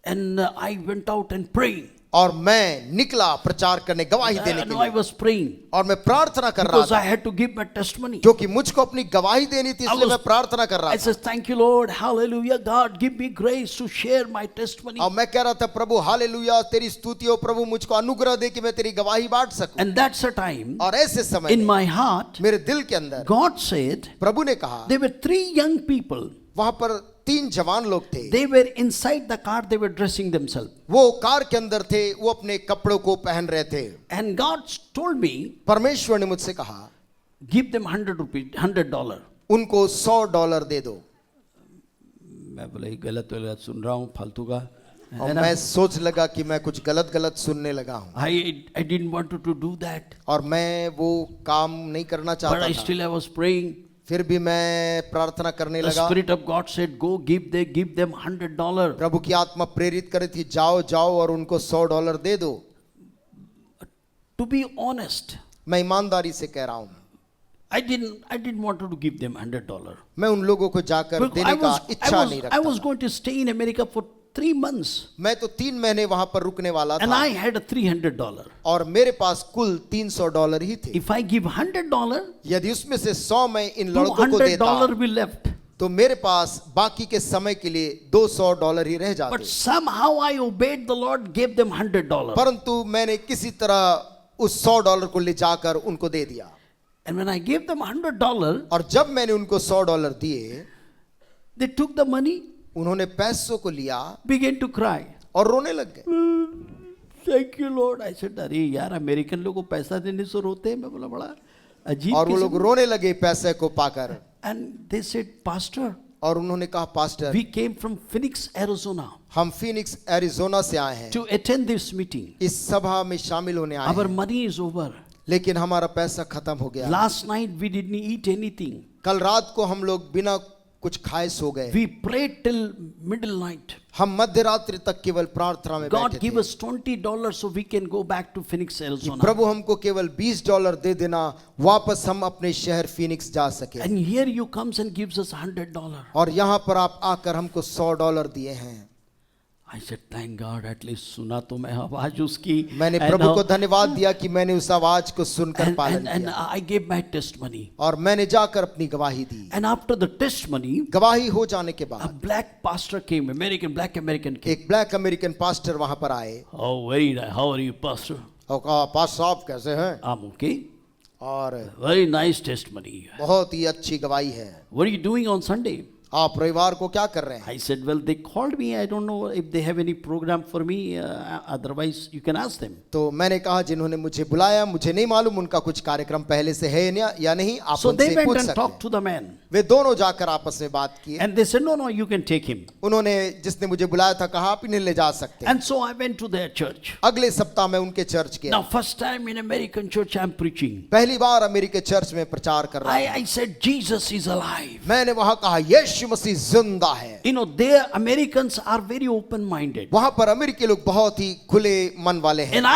And I went out and praying. और मैं निकला प्रचार करने, गवाही देने के And I लिए। was praying और मैं प्रार्थना कर रहा because I था had to give my testimony. क्योंकि मुझको अपनी गवाही देनी थी, इसलिए मैं प्रार्थना कर I रहा था। said, thank you Lord, hallelujah, God give me grace to share my testimony. और मैं कह रहा था प्रभु हालेलुया, तेरी स्तुति हो प्रभु, मुझको अनुग्रह दे कि मैं तेरी गवाही बांट सकूं। And that's a time और ऐसे समय in में my heart, मेरे दिल के अंदर God said, प्रभु ने कहा, there were 3 young people. वहां पर 3 जवान लोग थे। They were inside the car, they were dressing themselves. वो कार के अंदर थे, वो अपने कपड़ों को पहन रहे थे। And God told me, परमेश्वर ने मुझसे कहा, give them $100. उनको $100 दे दो। मैं बोला ये गलत सुन रहा हूँ, फालतू का और है ना? मैं सोच लगा कि मैं कुछ गलत सुनने लगा हूँ। I didn't want to do that, और मैं वो काम नहीं करना but चाहता I था। still I was praying. फिर भी मैं प्रार्थना करने The लगा। Spirit of God said, go give them $100. प्रभु की आत्मा प्रेरित करे थी, जाओ और उनको $100 दे दो। To be honest, मैं ईमानदारी से कह रहा हूँ, I didn't want to give them $100. मैं उन लोगों को जाकर Because देने का इच्छा नहीं I रखता was था। going to stay in America for 3 months, मैं तो 3 महीने वहां पर रुकने वाला and था I had a $300. और मेरे पास कुल $300 ही थे। If I give $100, यदि उसमें से 100 मैं इन लड़कों को देता $200 will left. तो मेरे पास बाकी के समय के लिए $200 ही रह But जाते। somehow I obeyed the Lord, gave them $100. परंतु मैंने किसी तरह उस $100 को ले जाकर उनको दे दिया। And when I gave them $100, और जब मैंने उनको $100 दिए, they took the money, उन्होंने पैसों को लिया began to cry. और रोने लग गए। Thank you Lord. I said, अरे यार अमेरिकन लोगों को पैसा देने से रोते हैं। मैं बोला बड़ा अजीब और वो किस्म। लोग रोने लगे पैसे को पाकर। And they said, Pastor, और उन्होंने कहा, pastor we came from Phoenix, Arizona हम फीनिक्स एरिजोना से आए हैं, to attend this meeting. इस सभा में शामिल होने आए Our हैं, money is over. लेकिन हमारा पैसा खत्म हो गया। Last night we didn't eat anything. कल रात को हम लोग बिना कुछ खाए सो गए। We prayed till middle night. हम मध्य रात्रि तक केवल प्रार्थना में God बैठे give थे। us $20 so we can go back to Phoenix, Arizona. प्रभु हमको केवल $20 दे देना, वापस हम अपने शहर फीनिक्स जा सके। And here you comes and gives us $100. और यहाँ पर आप आकर हमको $100 दिए हैं। I said, thank God, at least सुना तो मैं आवाज उसकी। मैंने And, प्रभु को धन्यवाद दिया कि मैंने उस आवाज को सुनकर and, पालन and किया I gave my testimony. और मैंने जाकर अपनी गवाही दी। And after the testimony, गवाही हो जाने के a बाद black pastor came, black American came. एक ब्लैक अमेरिकन पास्टर वहां पर आए Oh, very nice. How are you, pastor? और कहा, पास्टर साहब कैसे हैं? I'm okay. और Very nice testimony. बहुत ही अच्छी गवाही है। What are you doing on Sunday? आप रविवार को क्या कर रहे हैं? I said, well, they called me. I don't know if they have any program for me. Otherwise, you can ask them. तो मैंने कहा जिन्होंने मुझे बुलाया, मुझे नहीं मालूम उनका कुछ कार्यक्रम पहले से है या नहीं, आप So they उनसे went पूछ and सकते talked हैं। to the man. वे दोनों जाकर आपस में बात किए। And they said, no, you can take him. उन्होंने जिसने मुझे बुलाया था कहा आप इन्हें ले जा सकते हैं। And so I went to their church. अगले सप्ताह में उनके चर्च गया। Now, first time in American church, I'm preaching. पहली बार अमेरिकी चर्च में प्रचार कर रहा I said, Jesus is alive. मैंने वहां कहा यीशु यीशु मसीह जिंदा है। You know, they Americans are very open-minded. वहां पर अमेरिकी लोग बहुत ही खुले मन वाले हैं। And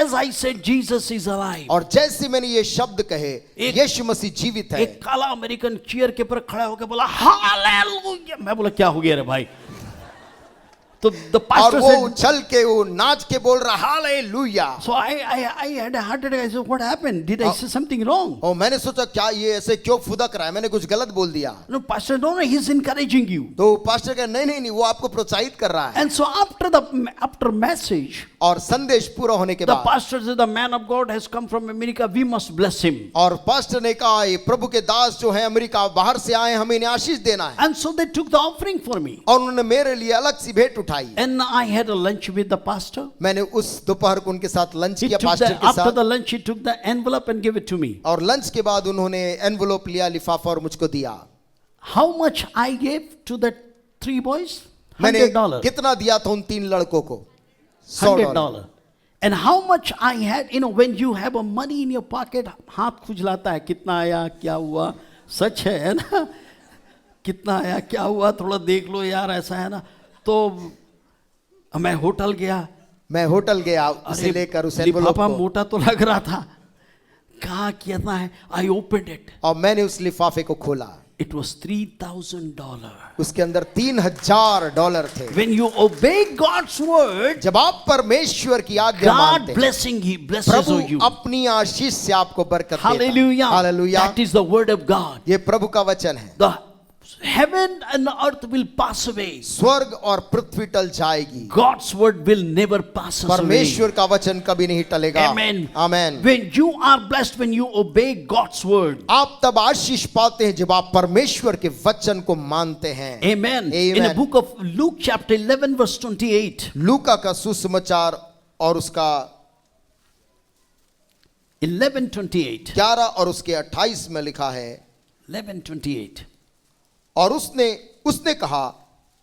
as I said, Jesus is alive. और जैसे मैंने ये शब्द कहे, यीशु मसीह जीवित है, एक काला अमेरिकन चेयर के पर खड़ा होकर बोला हालेलुया। मैं बोला क्या हो गया रे भाई? तो the और pastor वो said, उछल के वो नाच के बोल रहा hallelujah. so I had a heart attack. I said, what happened? Did I say something wrong? और मैंने सोचा क्या ये ऐसे क्यों फुदक रहा है, मैंने कुछ गलत बोल दिया। No, pastor, no, he's encouraging you. तो पास्टर कहा नहीं वो आपको प्रोत्साहित कर रहा है। And so after message, और संदेश पूरा होने के the बाद pastor said, the man of God has come from America. We must bless him. और पास्टर ने कहा ये प्रभु के दास जो है अमेरिका बाहर से आए, हमें इन्हें आशीष देना है। And so they took the offering for me. और उन्होंने मेरे लिए अलग सी भेंट उठाई। And I had a lunch with the pastor. मैंने उस दोपहर को उनके साथ लंच He किया took पास्टर के after साथ। the lunch, he took the envelope and gave it to me. और लंच के बाद उन्होंने एनवलप लिया, लिफाफा, और मुझको दिया। How much I gave to the 3 boys? मैंने $100. कितना दिया था उन 3 लड़कों को? $100। $100. And how much I had, you know, when you have a money in your pocket, हाथ खुजलाता है, कितना आया, क्या हुआ, सच है ना? कितना आया, क्या हुआ, थोड़ा देख लो यार, ऐसा है ना? तो मैं होटल गया, उसे लेकर उस एनवलप लिफाफा को, मोटा तो लग रहा था, कहाँ कितना है, I opened it. और मैंने उस लिफाफे को खोला। It was $3,000. उसके अंदर $3,000 थे। When you obey God's word, जब आप परमेश्वर की आज्ञा God मानते हैं, blesses प्रभु you. अपनी आशीष से आपको बरकत देता है। Hallelujah. Hallelujah. That is the word of God. ये प्रभु का वचन है। The heaven and the earth will pass away. स्वर्ग और पृथ्वी टल जाएगी, God's word will never pass us away. परमेश्वर का वचन कभी नहीं टलेगा। Amen. Amen. When you are blessed, when you obey God's word. आप तब आशीष पाते हैं जब आप परमेश्वर के वचन को मानते हैं। Amen. In the book of Luke chapter 11 verse 28. लूका का सुसमाचार और उसका 11:28. 11 और उसके 28 में लिखा है, 11:28. और उसने कहा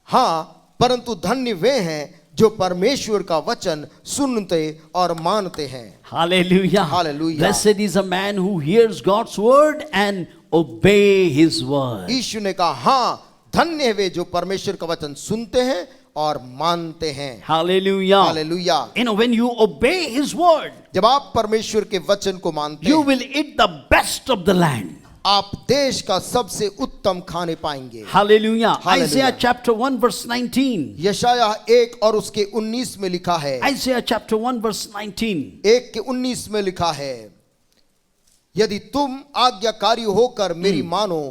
हाँ, परंतु धन्य वे हैं जो परमेश्वर का वचन सुनते और मानते हैं। Hallelujah. Hallelujah. Blessed is a man who hears God's word and obey his word. यीशु ने कहा हाँ, धन्य है वे जो परमेश्वर का वचन सुनते हैं और मानते हैं। Hallelujah. Hallelujah. You know, when you obey his word, जब आप परमेश्वर के वचन को मानते you हैं, will eat the best of the land. आप देश का सबसे उत्तम खाने पाएंगे। Hallelujah. Hallelujah. Isaiah chapter 1 verse 19. यशायाह 1 और उसके 19 में लिखा है, Isaiah chapter 1 verse 19. 1 के 19 में लिखा है, यदि तुम आज्ञाकारी होकर मेरी मानो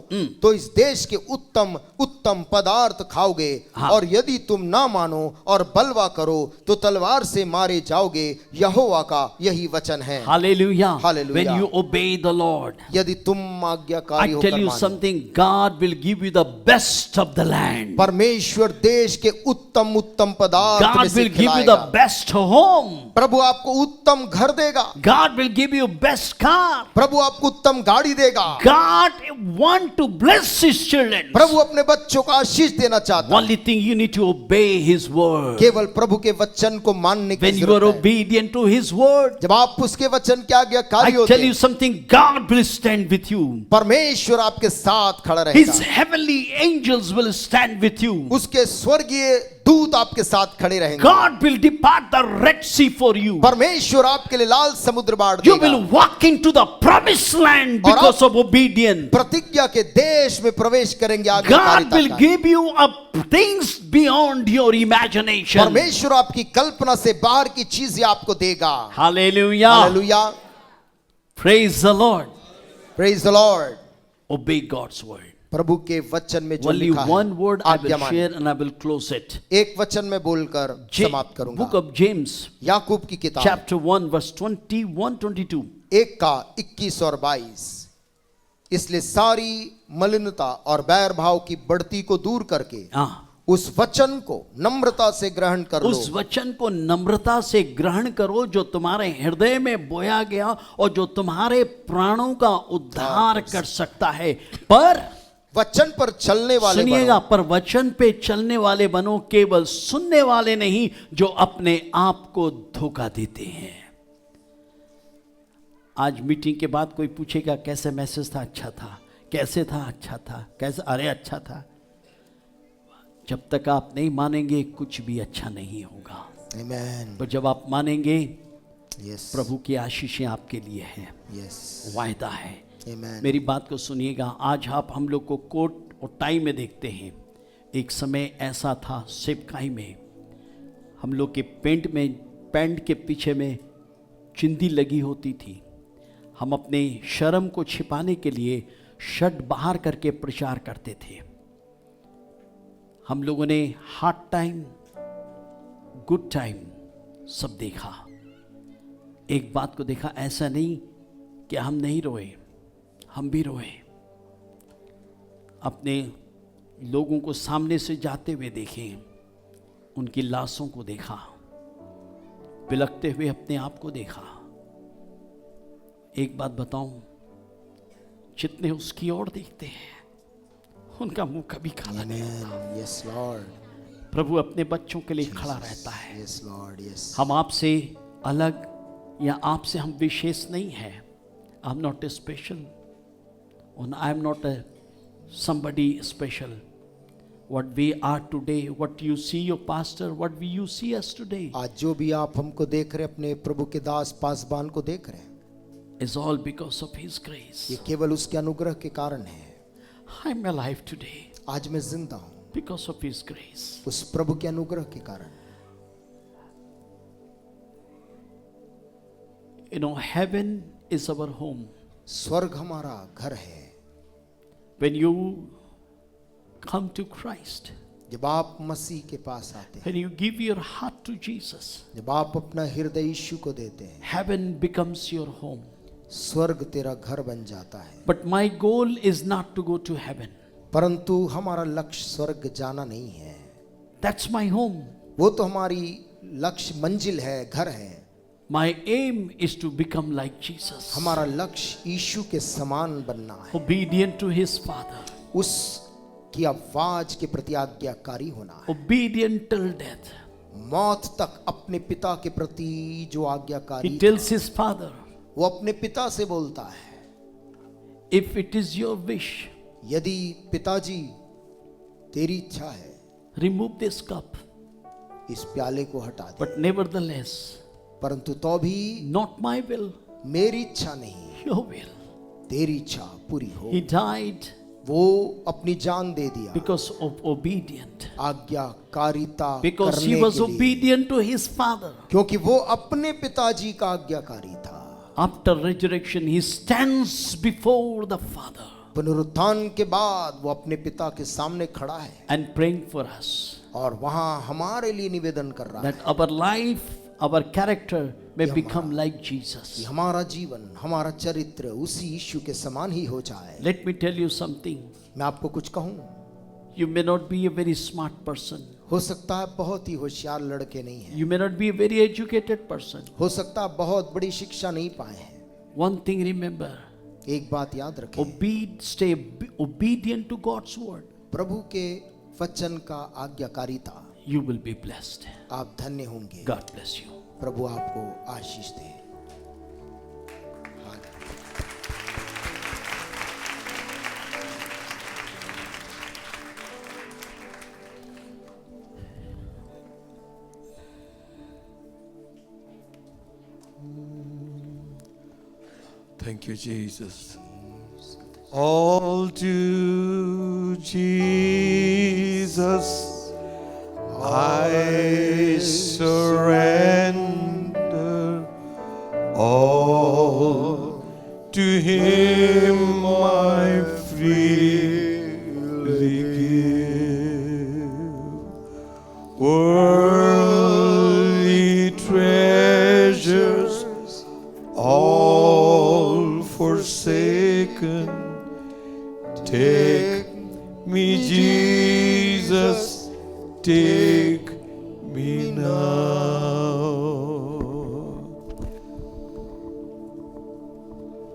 तो इस देश के उत्तम उत्तम पदार्थ खाओगे, हाँ। और यदि तुम ना मानो और बलवा करो तो तलवार से मारे जाओगे। यहोवा का यही वचन है। Hallelujah. Hallelujah. When you obey the Lord, यदि तुम आज्ञाकारी I होकर tell you मानो, something, God will give you the best of the land. परमेश्वर देश के उत्तम उत्तम पदार्थ में God से will give you खिलाएगा। the best home. प्रभु आपको उत्तम घर देगा। God will give you best car. प्रभु आपको उत्तम गाड़ी देगा। God want to bless his children. प्रभु अपने बच्चों को आशीष देना चाहता है। Only thing you need to obey his word. केवल प्रभु के वचन को मानने की When you are जरूरत है। obedient to his word, जब आप उसके वचन के आज्ञाकारी I होते tell हैं, you something, God will stand with you. परमेश्वर आपके साथ खड़ा His रहेगा। heavenly angels will stand with you. उसके स्वर्गीय दूत आपके साथ खड़े रहेंगे। God will depart the Red Sea for you. परमेश्वर आपके लिए लाल समुद्र बाढ़ You देगा। will walk into the promised land और because of obedience. प्रतिज्ञा के देश में प्रवेश करेंगे God आज्ञाकारिता will का। give you things beyond your imagination. परमेश्वर आपकी कल्पना से बाहर की चीजें आपको देगा। Hallelujah. Hallelujah. Praise the Lord. Praise the Lord. Obey God's word. प्रभु के वचन में जो Only लिखा one है, word I आज्ञा will मानिए। share and I will close it. एक वचन में बोलकर समाप्त करूंगा। Book of James, याकूब की किताब chapter 1, verse 21-22. 1 का 21 और 22। इसलिए सारी मलिनता और बैर भाव की बढ़ती को दूर करके हाँ, उस वचन को नम्रता से ग्रहण कर लो। उस वचन को नम्रता से ग्रहण करो जो तुम्हारे हृदय में बोया गया और जो तुम्हारे प्राणों का उद्धार कर सकता है। पर वचन पर चलने वाले सुनिएगा, बनो। पर वचन पे चलने वाले बनो, केवल सुनने वाले नहीं जो अपने आप को धोखा देते हैं। आज मीटिंग के बाद कोई पूछेगा कैसे मैसेज था? अच्छा था। कैसे था? अच्छा था। कैसे? अरे अच्छा था। जब तक आप नहीं मानेंगे कुछ भी अच्छा नहीं होगा। Amen. तो जब आप मानेंगे, Yes. प्रभु की आशीषें आपके लिए हैं, Yes. वायदा है। Amen. मेरी बात को सुनिएगा। आज आप हम लोग को कोट और टाई में देखते हैं। एक समय ऐसा था सेवकाई में, हम लोग के पैंट के पीछे में चिंदी लगी होती थी। हम अपने शर्म को छिपाने के लिए शर्ट बाहर करके प्रचार करते थे। हम लोगों ने हार्ड टाइम, गुड टाइम सब देखा। एक बात को देखा, ऐसा नहीं कि हम नहीं रोए, हम भी रोए। अपने लोगों को सामने से जाते हुए देखे, उनकी लाशों को देखा, बिलखते हुए अपने आप को देखा। एक बात बताऊं, जितने उसकी ओर देखते हैं उनका मुंह कभी काला नहीं। Amen. Yes, Lord. प्रभु अपने बच्चों के लिए खड़ा रहता है। Yes, Lord. Yes. हम आपसे अलग या आपसे हम विशेष नहीं है। I am not a special, I am not a somebody special. What we are today, what you see your pastor, what you see us today, आज जो भी आप हमको देख रहे हैं, अपने प्रभु के दास पासबान को देख रहे हैं, is all because of His grace. ये केवल उसके अनुग्रह के कारण है। I'm alive today आज मैं जिंदा हूँ because of His grace. उस प्रभु के अनुग्रह के कारण। You know, heaven is our home. स्वर्ग हमारा घर है। When you come to Christ, जब आप मसीह के पास आते हैं, when you give your heart to Jesus, जब आप अपना हृदय यीशु को देते हैं, heaven becomes your home. स्वर्ग तेरा घर बन जाता है। But my goal is not to go to heaven. परंतु हमारा लक्ष्य स्वर्ग जाना नहीं है। That's my home. वो तो हमारी लक्ष्य मंजिल है, घर है। My aim is to become like Jesus, हमारा लक्ष्य यीशु के समान बनना है, obedient to His Father, उसकी आवाज के प्रति आज्ञाकारी होना है, obedient till death. मौत तक अपने पिता के प्रति जो आज्ञाकारी। He tells his father, वो अपने पिता से बोलता है, if it is your wish, यदि पिताजी तेरी इच्छा है, remove this cup, इस प्याले को हटा दे, but nevertheless, परंतु तो भी not my will, मेरी इच्छा नहीं, your will. तेरी इच्छा पूरी हो। He died वो अपनी जान दे दिया because of obedient, आज्ञाकारिता because he करने was के लिए, obedient to his father. क्योंकि वो अपने पिताजी का आज्ञाकारी था। After resurrection, he stands before the Father पुनरुत्थान के बाद वो अपने पिता के सामने खड़ा है and praying for us और वहां हमारे लिए निवेदन कर रहा that है our life, our character may ये become हमारा- like कि Jesus. हमारा जीवन, हमारा चरित्र उसी यीशु के समान ही हो जाए। Let me tell you something. मैं आपको कुछ कहूं, You may not be a very smart person. हो सकता है बहुत ही होशियार लड़के नहीं हैं, You may not be a very educated person. हो सकता है बहुत बड़ी शिक्षा नहीं पाए हैं। One thing remember, एक बात याद रखें, stay obedient to God's word. प्रभु के वचन का आज्ञाकारिता, You will be blessed. आप धन्य होंगे। God bless you. प्रभु आपको आशीष दे। Thank you, Jesus. All to Jesus I surrender. All to Him I freely give. Worldly treasures all forsaken, take me, Jesus, take me now.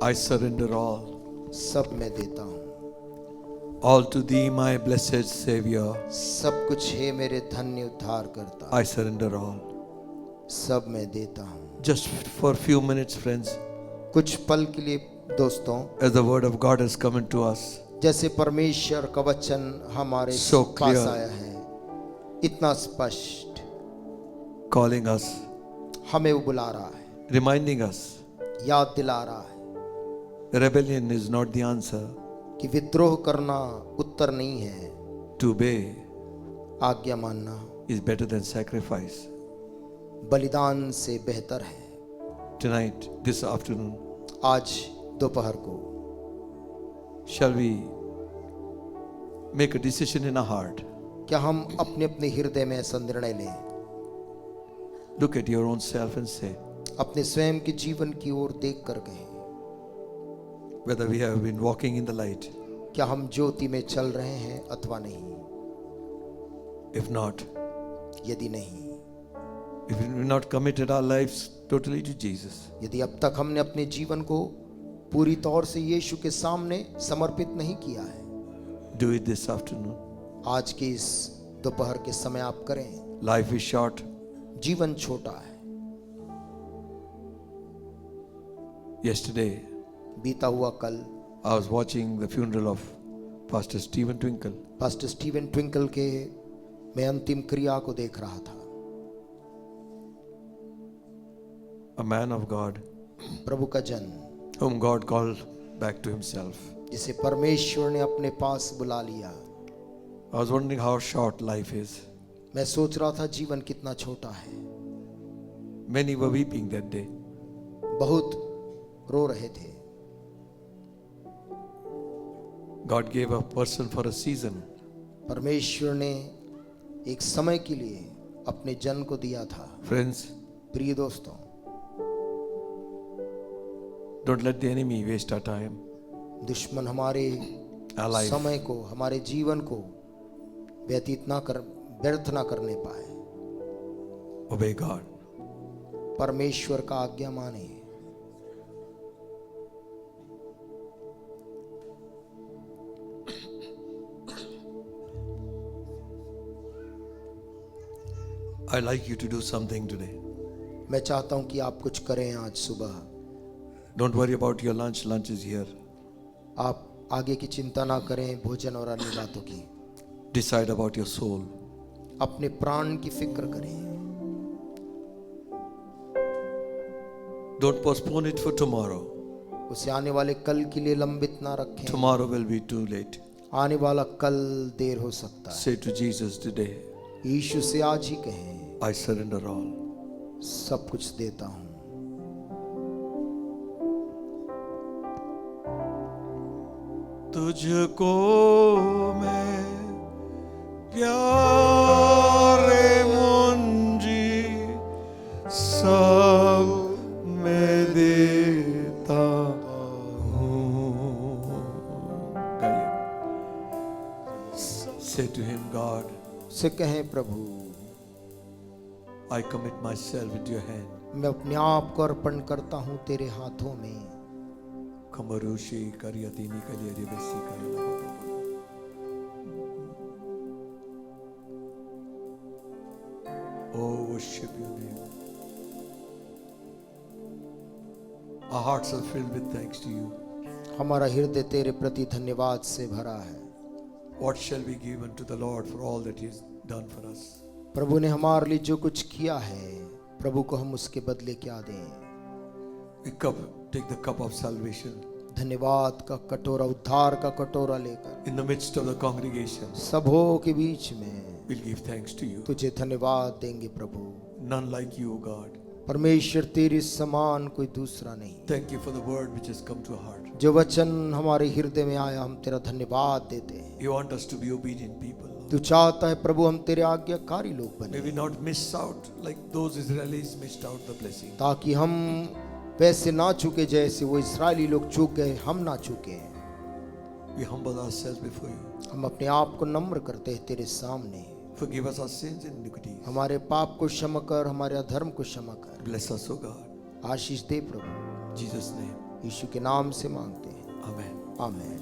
I surrender all, सब मैं देता हूँ, all to Thee, my blessed Savior. सब कुछ है मेरे धन्य उद्धार करता, I surrender all. सब मैं देता हूँ। Just for a few minutes, friends, कुछ पल के लिए दोस्तों, as the Word of God has come into us, जैसे परमेश्वर का वचन हमारे So पास clear. आया है, इतना स्पष्ट calling us, हमें वो बुला रहा है, reminding us याद दिला रहा है rebellion is not the answer. कि विद्रोह करना उत्तर नहीं है, To obey आज्ञा मानना is better than sacrifice. बलिदान से बेहतर है। Tonight, this afternoon, आज दोपहर को shall we make a decision in our heart? क्या हम अपने अपने हृदय में ऐसा निर्णय लें, Look at your own self and say अपने स्वयं के जीवन की ओर देख कर कहें, whether we have been walking in the light. क्या हम ज्योति में चल रहे हैं अथवा नहीं। If not, यदि नहीं, if we have not committed our lives totally to Jesus, यदि अब तक हमने अपने जीवन को पूरी तौर से यीशु के सामने समर्पित नहीं किया है, do it this afternoon. आज के इस दोपहर के समय आप करें। Life is short. जीवन छोटा है। Yesterday, बीता हुआ कल I was watching the funeral of Pastor Stephen Twinkle. Pastor Steven twinkle के मैं अंतिम क्रिया को देख रहा था। A man of God प्रभु का जन, whom God called back to himself. जिसे परमेश्वर ने अपने पास बुला लिया। I was wondering how short life is. मैं सोच रहा था जीवन कितना छोटा है। Many were weeping that day. बहुत रो रहे थे। God gave a person for a season. परमेश्वर ने एक समय के लिए अपने जन को दिया था। Friends, प्रिय दोस्तों, don't let the enemy waste our time, दुश्मन हमारे our life. समय को, हमारे जीवन को व्यर्थ ना करने पाए। Obey God. परमेश्वर का आज्ञा माने। I'd like you to do something today. मैं चाहता हूं कि आप कुछ करें आज सुबह। Don't worry about your lunch. Lunch is here. आप आगे की चिंता ना करें, भोजन और अन्य बातों की। Decide about your soul. अपने प्राण की फिक्र करें। Don't postpone it for tomorrow. उसे आने वाले कल के लिए लंबित ना रखें। Tomorrow will be too late. आने वाला कल देर हो सकता है। Say to Jesus today, यीशु से आज ही कहें, I surrender all. सब कुछ देता हूं। तुझको मैं प्यारे मुंजी सब मैं देता हूँ। Say to him, God, से कहें, प्रभु I commit myself into your hand. मैं अपने आप को अर्पण करता हूं तेरे हाथों में। Kamarushi karyatini kalyari besi karyala. Oh, worship your name. Our hearts are filled with thanks to you. हमारा हृदय तेरे प्रति धन्यवाद से भरा है। What shall we give unto the Lord for all that He has done for us? प्रभु ने हमारे लिए जो कुछ किया है, प्रभु को हम उसके बदले क्या दें। Take the cup of salvation धन्यवाद का कटोरा, उद्धार का कटोरा लेकर in the midst of the congregation. सबों के बीच में We'll give thanks to you. तुझे धन्यवाद देंगे प्रभु। None like you, O God. परमेश्वर तेरे समान कोई दूसरा नहीं। Thank you for the word which has come to our heart. जो वचन हमारे हृदय में आया, हम तेरा धन्यवाद देते हैं। You want us to be obedient people. तू चाहता है प्रभु हम तेरे आज्ञाकारी लोग May बने, we not miss out like those Israelis missed out the blessing. ताकि हम वैसे ना चूके जैसे वो इस्राएली लोग चूक गए, हम ना चूके। We humble ourselves before you. हम अपने आप को नम्र करते हैं तेरे सामने। Forgive us our sins and iniquities. हमारे पाप को क्षमा कर, हमारे अधर्म को क्षमा कर। Bless us, O God. Ashish they Prabhu, In Jesus' name. यीशु के नाम से मांगते हैं, Amen. आमीन।